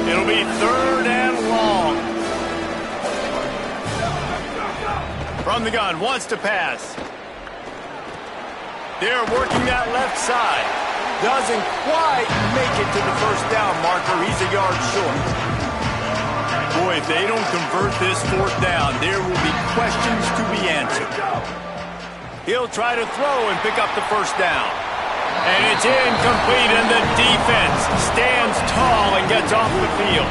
It'll be 3rd and long. From the gun, wants to pass. They're working that left side. Doesn't quite make it to the first down marker. He's a yard short. Boy, if they don't convert this 4th down, there will be questions to be answered. He'll try to throw and pick up the first down. And it's incomplete, and the defense stands tall and gets off the field.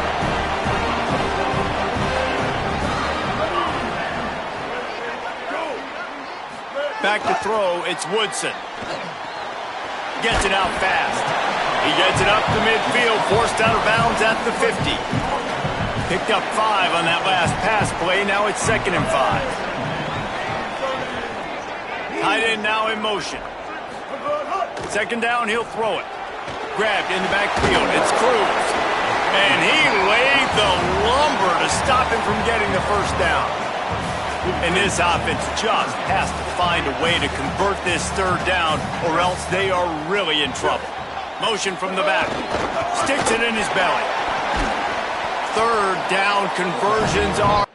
Back to throw, it's Woodson. Gets it out fast. He gets it up to midfield, forced out of bounds at the 50. Picked up 5 on that last pass play. Now it's 2nd and 5. Tight end now in motion. Second down, he'll throw it. Grabbed in the backfield. It's Cruz. And he laid the lumber to stop him from getting the first down. And this offense just has to find a way to convert this 3rd down, or else they are really in trouble. Motion from the back. Sticks it in his belly. 3rd down conversions are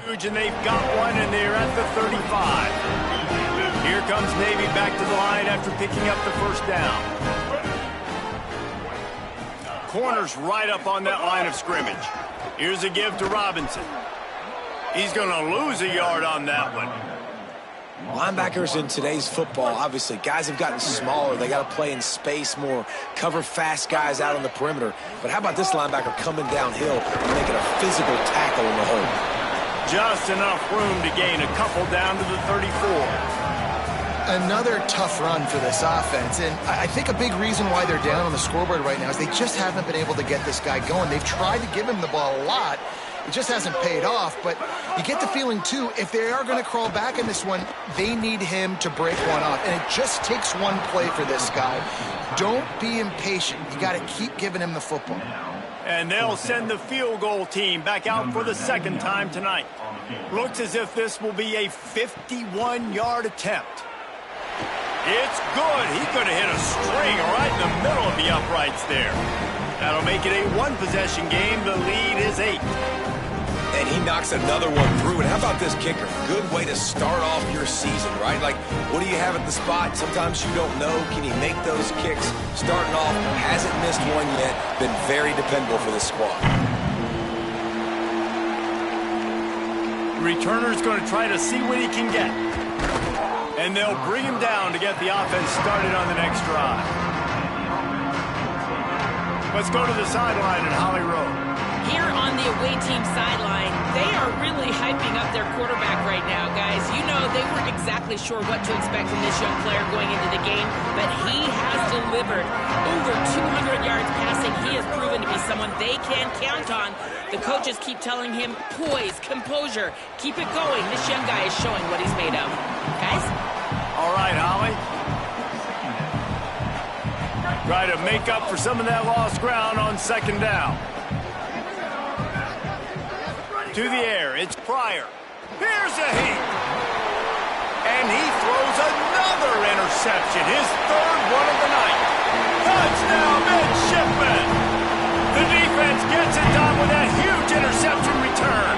Huge, and they've got one, and they're at the 35. Here comes Navy back to the line after picking up the first down. Corner's right up on that line of scrimmage. Here's a give to Robinson. He's going to lose a yard on that one. Linebackers in today's football, obviously, guys have gotten smaller. They got to play in space more, cover fast guys out on the perimeter. But how about this linebacker coming downhill and making a physical tackle in the hole? Just enough room to gain a couple down to the 34. Another tough run for this offense, and I think a big reason why they're down on the scoreboard right now is they just haven't been able to get this guy going. They've tried to give him the ball a lot. It just hasn't paid off, but you get the feeling, too, if they are going to crawl back in this one, they need him to break one off, and it just takes one play for this guy. Don't be impatient. You got to keep giving him the football. And they'll send the field goal team back out for the second time tonight. Looks as if this will be a 51-yard attempt. It's good. He could have hit a string right in the middle of the uprights there. That'll make it a one-possession game. The lead is 8. And he knocks another one through. And how about this kicker? Good way to start off your season, right? Like, what do you have at the spot? Sometimes you don't know. Can he make those kicks? Starting off, hasn't missed one yet. Been very dependable for this squad. Returner's going to try to see what he can get. And they'll bring him down to get the offense started on the next drive. Let's go to the sideline at Holly Rowe. Here on the away team sideline, they are really hyping up their quarterback right now, guys. You know, they weren't exactly sure what to expect from this young player going into the game, but he has delivered over 200 yards passing. He has proven to be someone they can count on. The coaches keep telling him, poise, composure, keep it going. This young guy is showing what he's made of. Guys? All right, Holly. Try to make up for some of that lost ground on second down. To the air, it's Pryor. Here's a heat. And he throws another interception, his third one of the night. Touchdown, Midshipman. The defense gets it done with that huge interception return.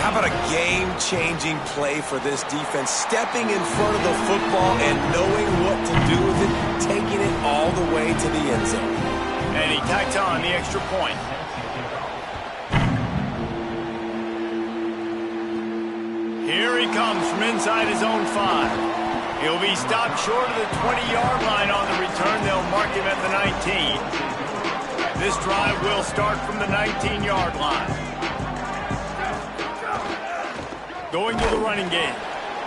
How about a game-changing play for this defense? Stepping in front of the football and knowing what to do with it, taking it all the way to the end zone. And he tacks on the extra point. Here he comes from inside his own 5. He'll be stopped short of the 20-yard line on the return. They'll mark him at the 19. This drive will start from the 19-yard line. Going to the running game.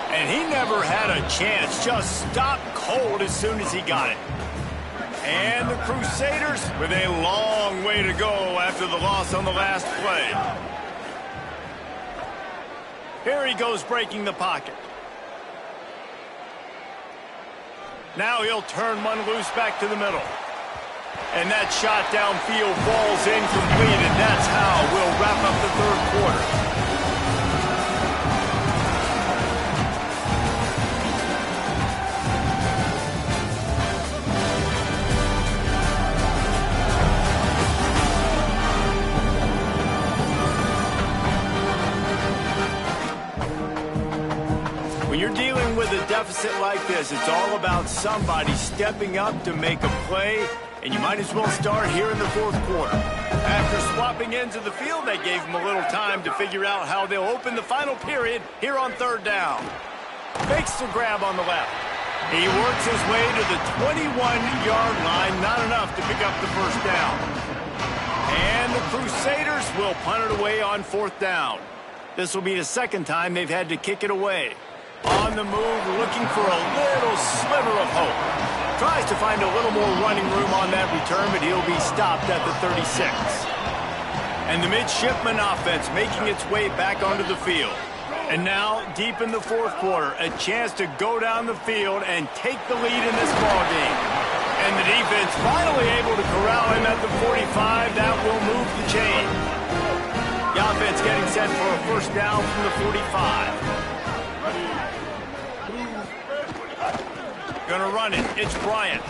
And he never had a chance. Just stopped cold as soon as he got it. And the Crusaders with a long way to go after the loss on the last play. Here he goes breaking the pocket. Now he'll turn one loose back to the middle. And that shot downfield falls incomplete, and that's how we'll wrap up the third quarter. When you're dealing with a deficit like this, it's all about somebody stepping up to make a play, and you might as well start here in the fourth quarter. After swapping ends of the field, they gave him a little time to figure out how they'll open the final period here on third down. Makes the grab on the left. He works his way to the 21-yard line, not enough to pick up the first down. And the Crusaders will punt it away on fourth down. This will be the second time they've had to kick it away. On the move, looking for a little sliver of hope. Tries to find a little more running room on that return, but he'll be stopped at the 36. And the Midshipman offense making its way back onto the field. And now, deep in the fourth quarter, a chance to go down the field and take the lead in this ballgame. And the defense finally able to corral him at the 45. That will move the chain. The offense getting set for a first down from the 45. Gonna run it. It's Bryant.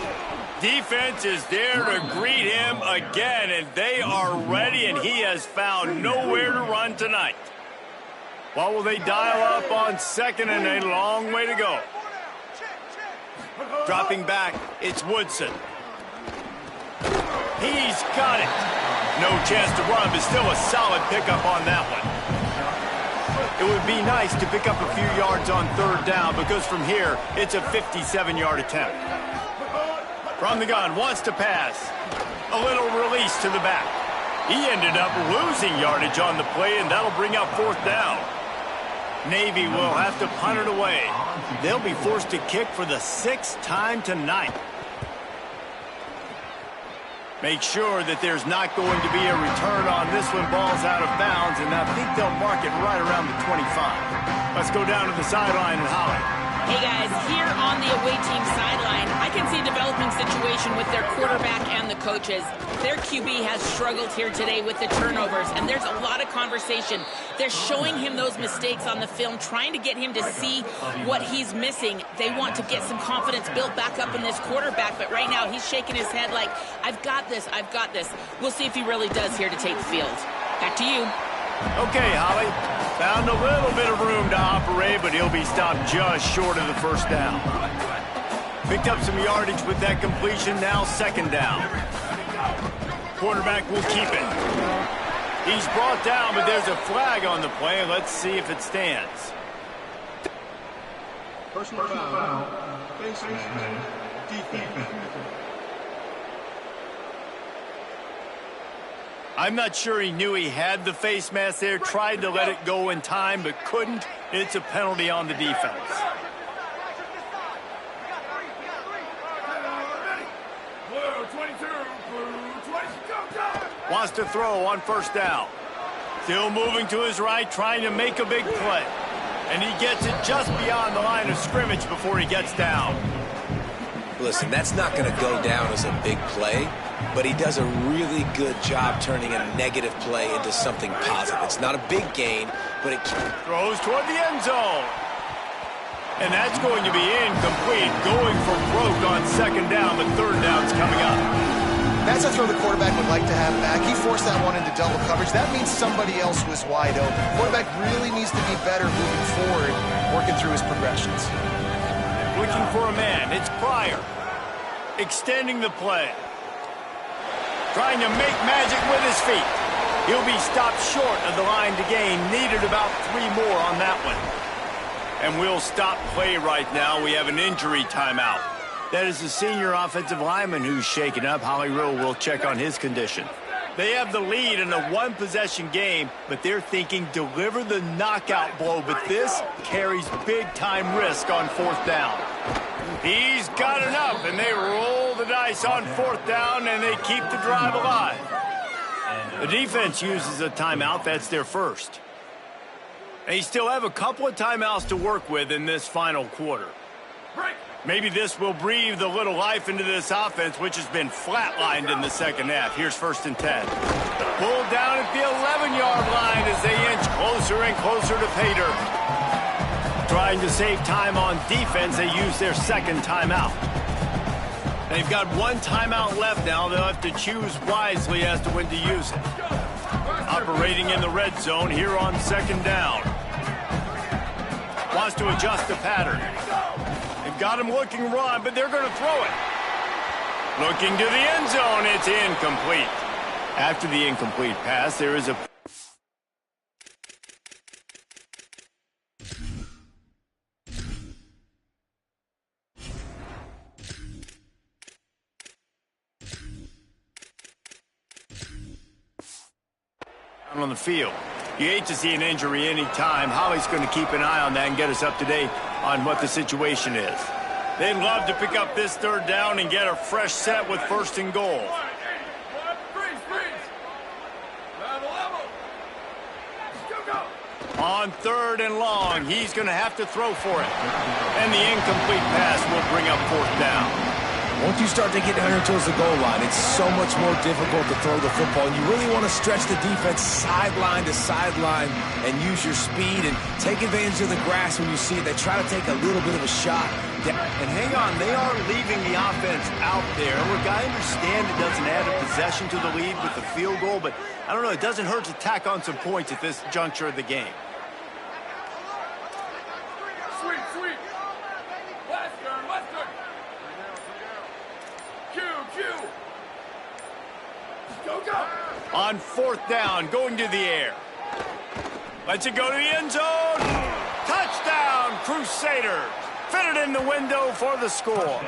Defense is there to greet him again, and they are ready, and he has found nowhere to run tonight. What will they dial up on second and a long way to go? Dropping back, it's Woodson. He's got it. No chance to run, but still a solid pickup on that one. It would be nice to pick up a few yards on third down because from here, it's a 57-yard attempt. From the gun, wants to pass. A little release to the back. He ended up losing yardage on the play, and that'll bring up fourth down. Navy will have to punt it away. They'll be forced to kick for the 6th time tonight. Make sure that there's not going to be a return on this when ball's out of bounds, and I think they'll mark it right around the 25. Let's go down to the sideline and Holly. Hey guys, here on the away team sideline, I can see a developing situation with their quarterback and the coaches. Their QB has struggled here today with the turnovers, and there's a lot of conversation. They're showing him those mistakes on the film, trying to get him to see what he's missing. They want to get some confidence built back up in this quarterback, but right now he's shaking his head like, I've got this, I've got this. We'll see if he really does here to take the field. Back to you. Okay, Holly. Found a little bit of room to operate, but he'll be stopped just short of the first down. Picked up some yardage with that completion, now second down. Quarterback will keep it. He's brought down, but there's a flag on the play. Let's see if it stands. Personal foul. Face man. Defense. I'm not sure he knew he had the face mask there, tried to let it go in time, but couldn't. It's a penalty on the defense. Wants to throw on first down. Still moving to his right, trying to make a big play. And he gets it just beyond the line of scrimmage before he gets down. Listen, that's not going to go down as a big play, but he does a really good job turning a negative play into something positive. It's not a big gain, but it throws toward the end zone. And that's going to be incomplete. Going for broke on second down, but third down's coming up. That's a throw the quarterback would like to have back. He forced that one into double coverage. That means somebody else was wide open. Quarterback really needs to be better moving forward, working through his progressions. Looking for a man. It's Pryor. Extending the play. Trying to make magic with his feet. He'll be stopped short of the line to gain. Needed about 3 more on that one. And we'll stop play right now. We have an injury timeout. That is the senior offensive lineman who's shaken up. Holly Rill will check on his condition. They have the lead in a one-possession game, but they're thinking deliver the knockout blow. But this carries big-time risk on fourth down. He's got enough, and they roll the dice on fourth down, and they keep the drive alive. The defense uses a timeout. That's their first. They still have a couple of timeouts to work with in this final quarter. Maybe this will breathe a little life into this offense, which has been flatlined in the second half. Here's 1st and 10. Pulled down at the 11-yard line as they inch closer and closer to pay dirt. Trying to save time on defense, they use their second timeout. They've got 1 timeout left now. They'll have to choose wisely as to when to use it. Operating in the red zone here on second down. Wants to adjust the pattern. They've got him looking run, but they're going to throw it. Looking to the end zone. It's incomplete. After the incomplete pass, there is a... on the field. You hate to see an injury any time. Holly's going to keep an eye on that and get us up to date on what the situation is. They'd love to pick up this third down and get a fresh set with 1st and goal. On 3rd and long, he's going to have to throw for it. And the incomplete pass will bring up 4th down. Once you start to get down here towards the goal line, it's so much more difficult to throw the football. You really want to stretch the defense sideline to sideline and use your speed and take advantage of the grass when you see it. They try to take a little bit of a shot. And hang on, they are leaving the offense out there. Look, I understand it doesn't add a possession to the lead with the field goal, but I don't know, it doesn't hurt to tack on some points at this juncture of the game. On 4th down, going to the air. Lets it go to the end zone. Touchdown, Crusaders. Fitted in the window for the score.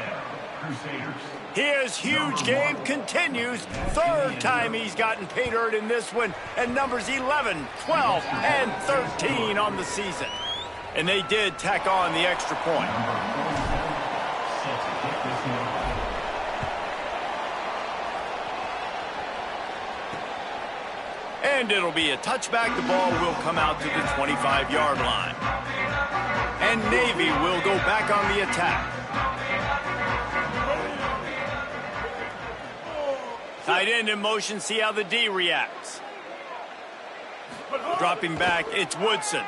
His huge game continues. 3rd time he's gotten pay dirt in this one. And numbers 11, 12, and 13 on the season. And they did tack on the extra point. And it'll be a touchback. The ball will come out to the 25-yard line. And Navy will go back on the attack. Tight end in motion, see how the D reacts. Dropping back, it's Woodson.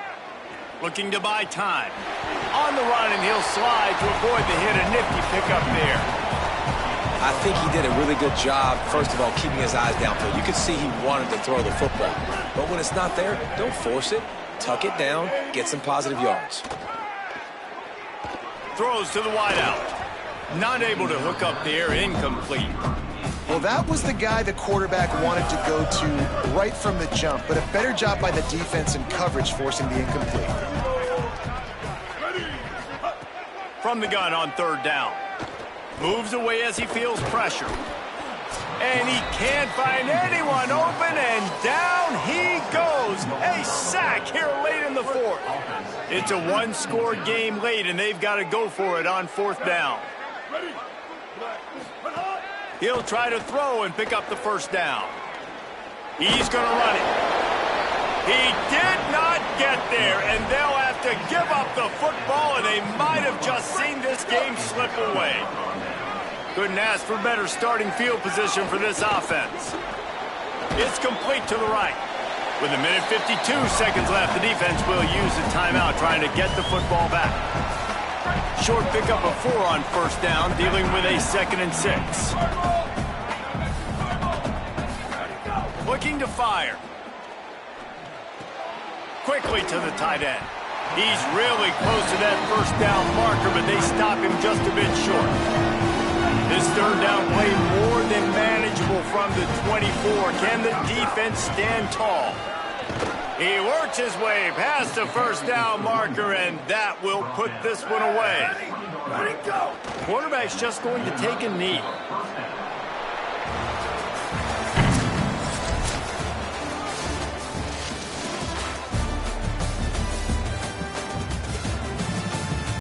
Looking to buy time. On the run, and he'll slide to avoid the hit. A nifty pickup there. I think he did a really good job, first of all, keeping his eyes downfield. You could see he wanted to throw the football. But when it's not there, don't force it. Tuck it down, get some positive yards. Throws to the wideout. Not able to hook up there, incomplete. Well, that was the guy the quarterback wanted to go to right from the jump, but a better job by the defense in coverage forcing the incomplete. From the gun on 3rd down. Moves away as he feels pressure. And he can't find anyone open, and down he goes. A sack here late in the 4th. It's a one-score game late, and they've got to go for it on 4th down. He'll try to throw and pick up the 1st down. He's going to run it. He did not get there, and they'll have to give up the football, and they might have just seen this game slip away. Couldn't ask for better starting field position for this offense. It's complete to the right. With a minute 52 seconds left, the defense will use a timeout trying to get the football back. Short pickup of 4 on 1st down, dealing with a 2nd and 6. Looking to fire. Quickly to the tight end. He's really close to that 1st down marker, but they stop him just a bit short. This 3rd down play more than manageable from the 24. Can the defense stand tall? He works his way past the 1st down marker, and that will put this one away. Let it go. Quarterback's just going to take a knee.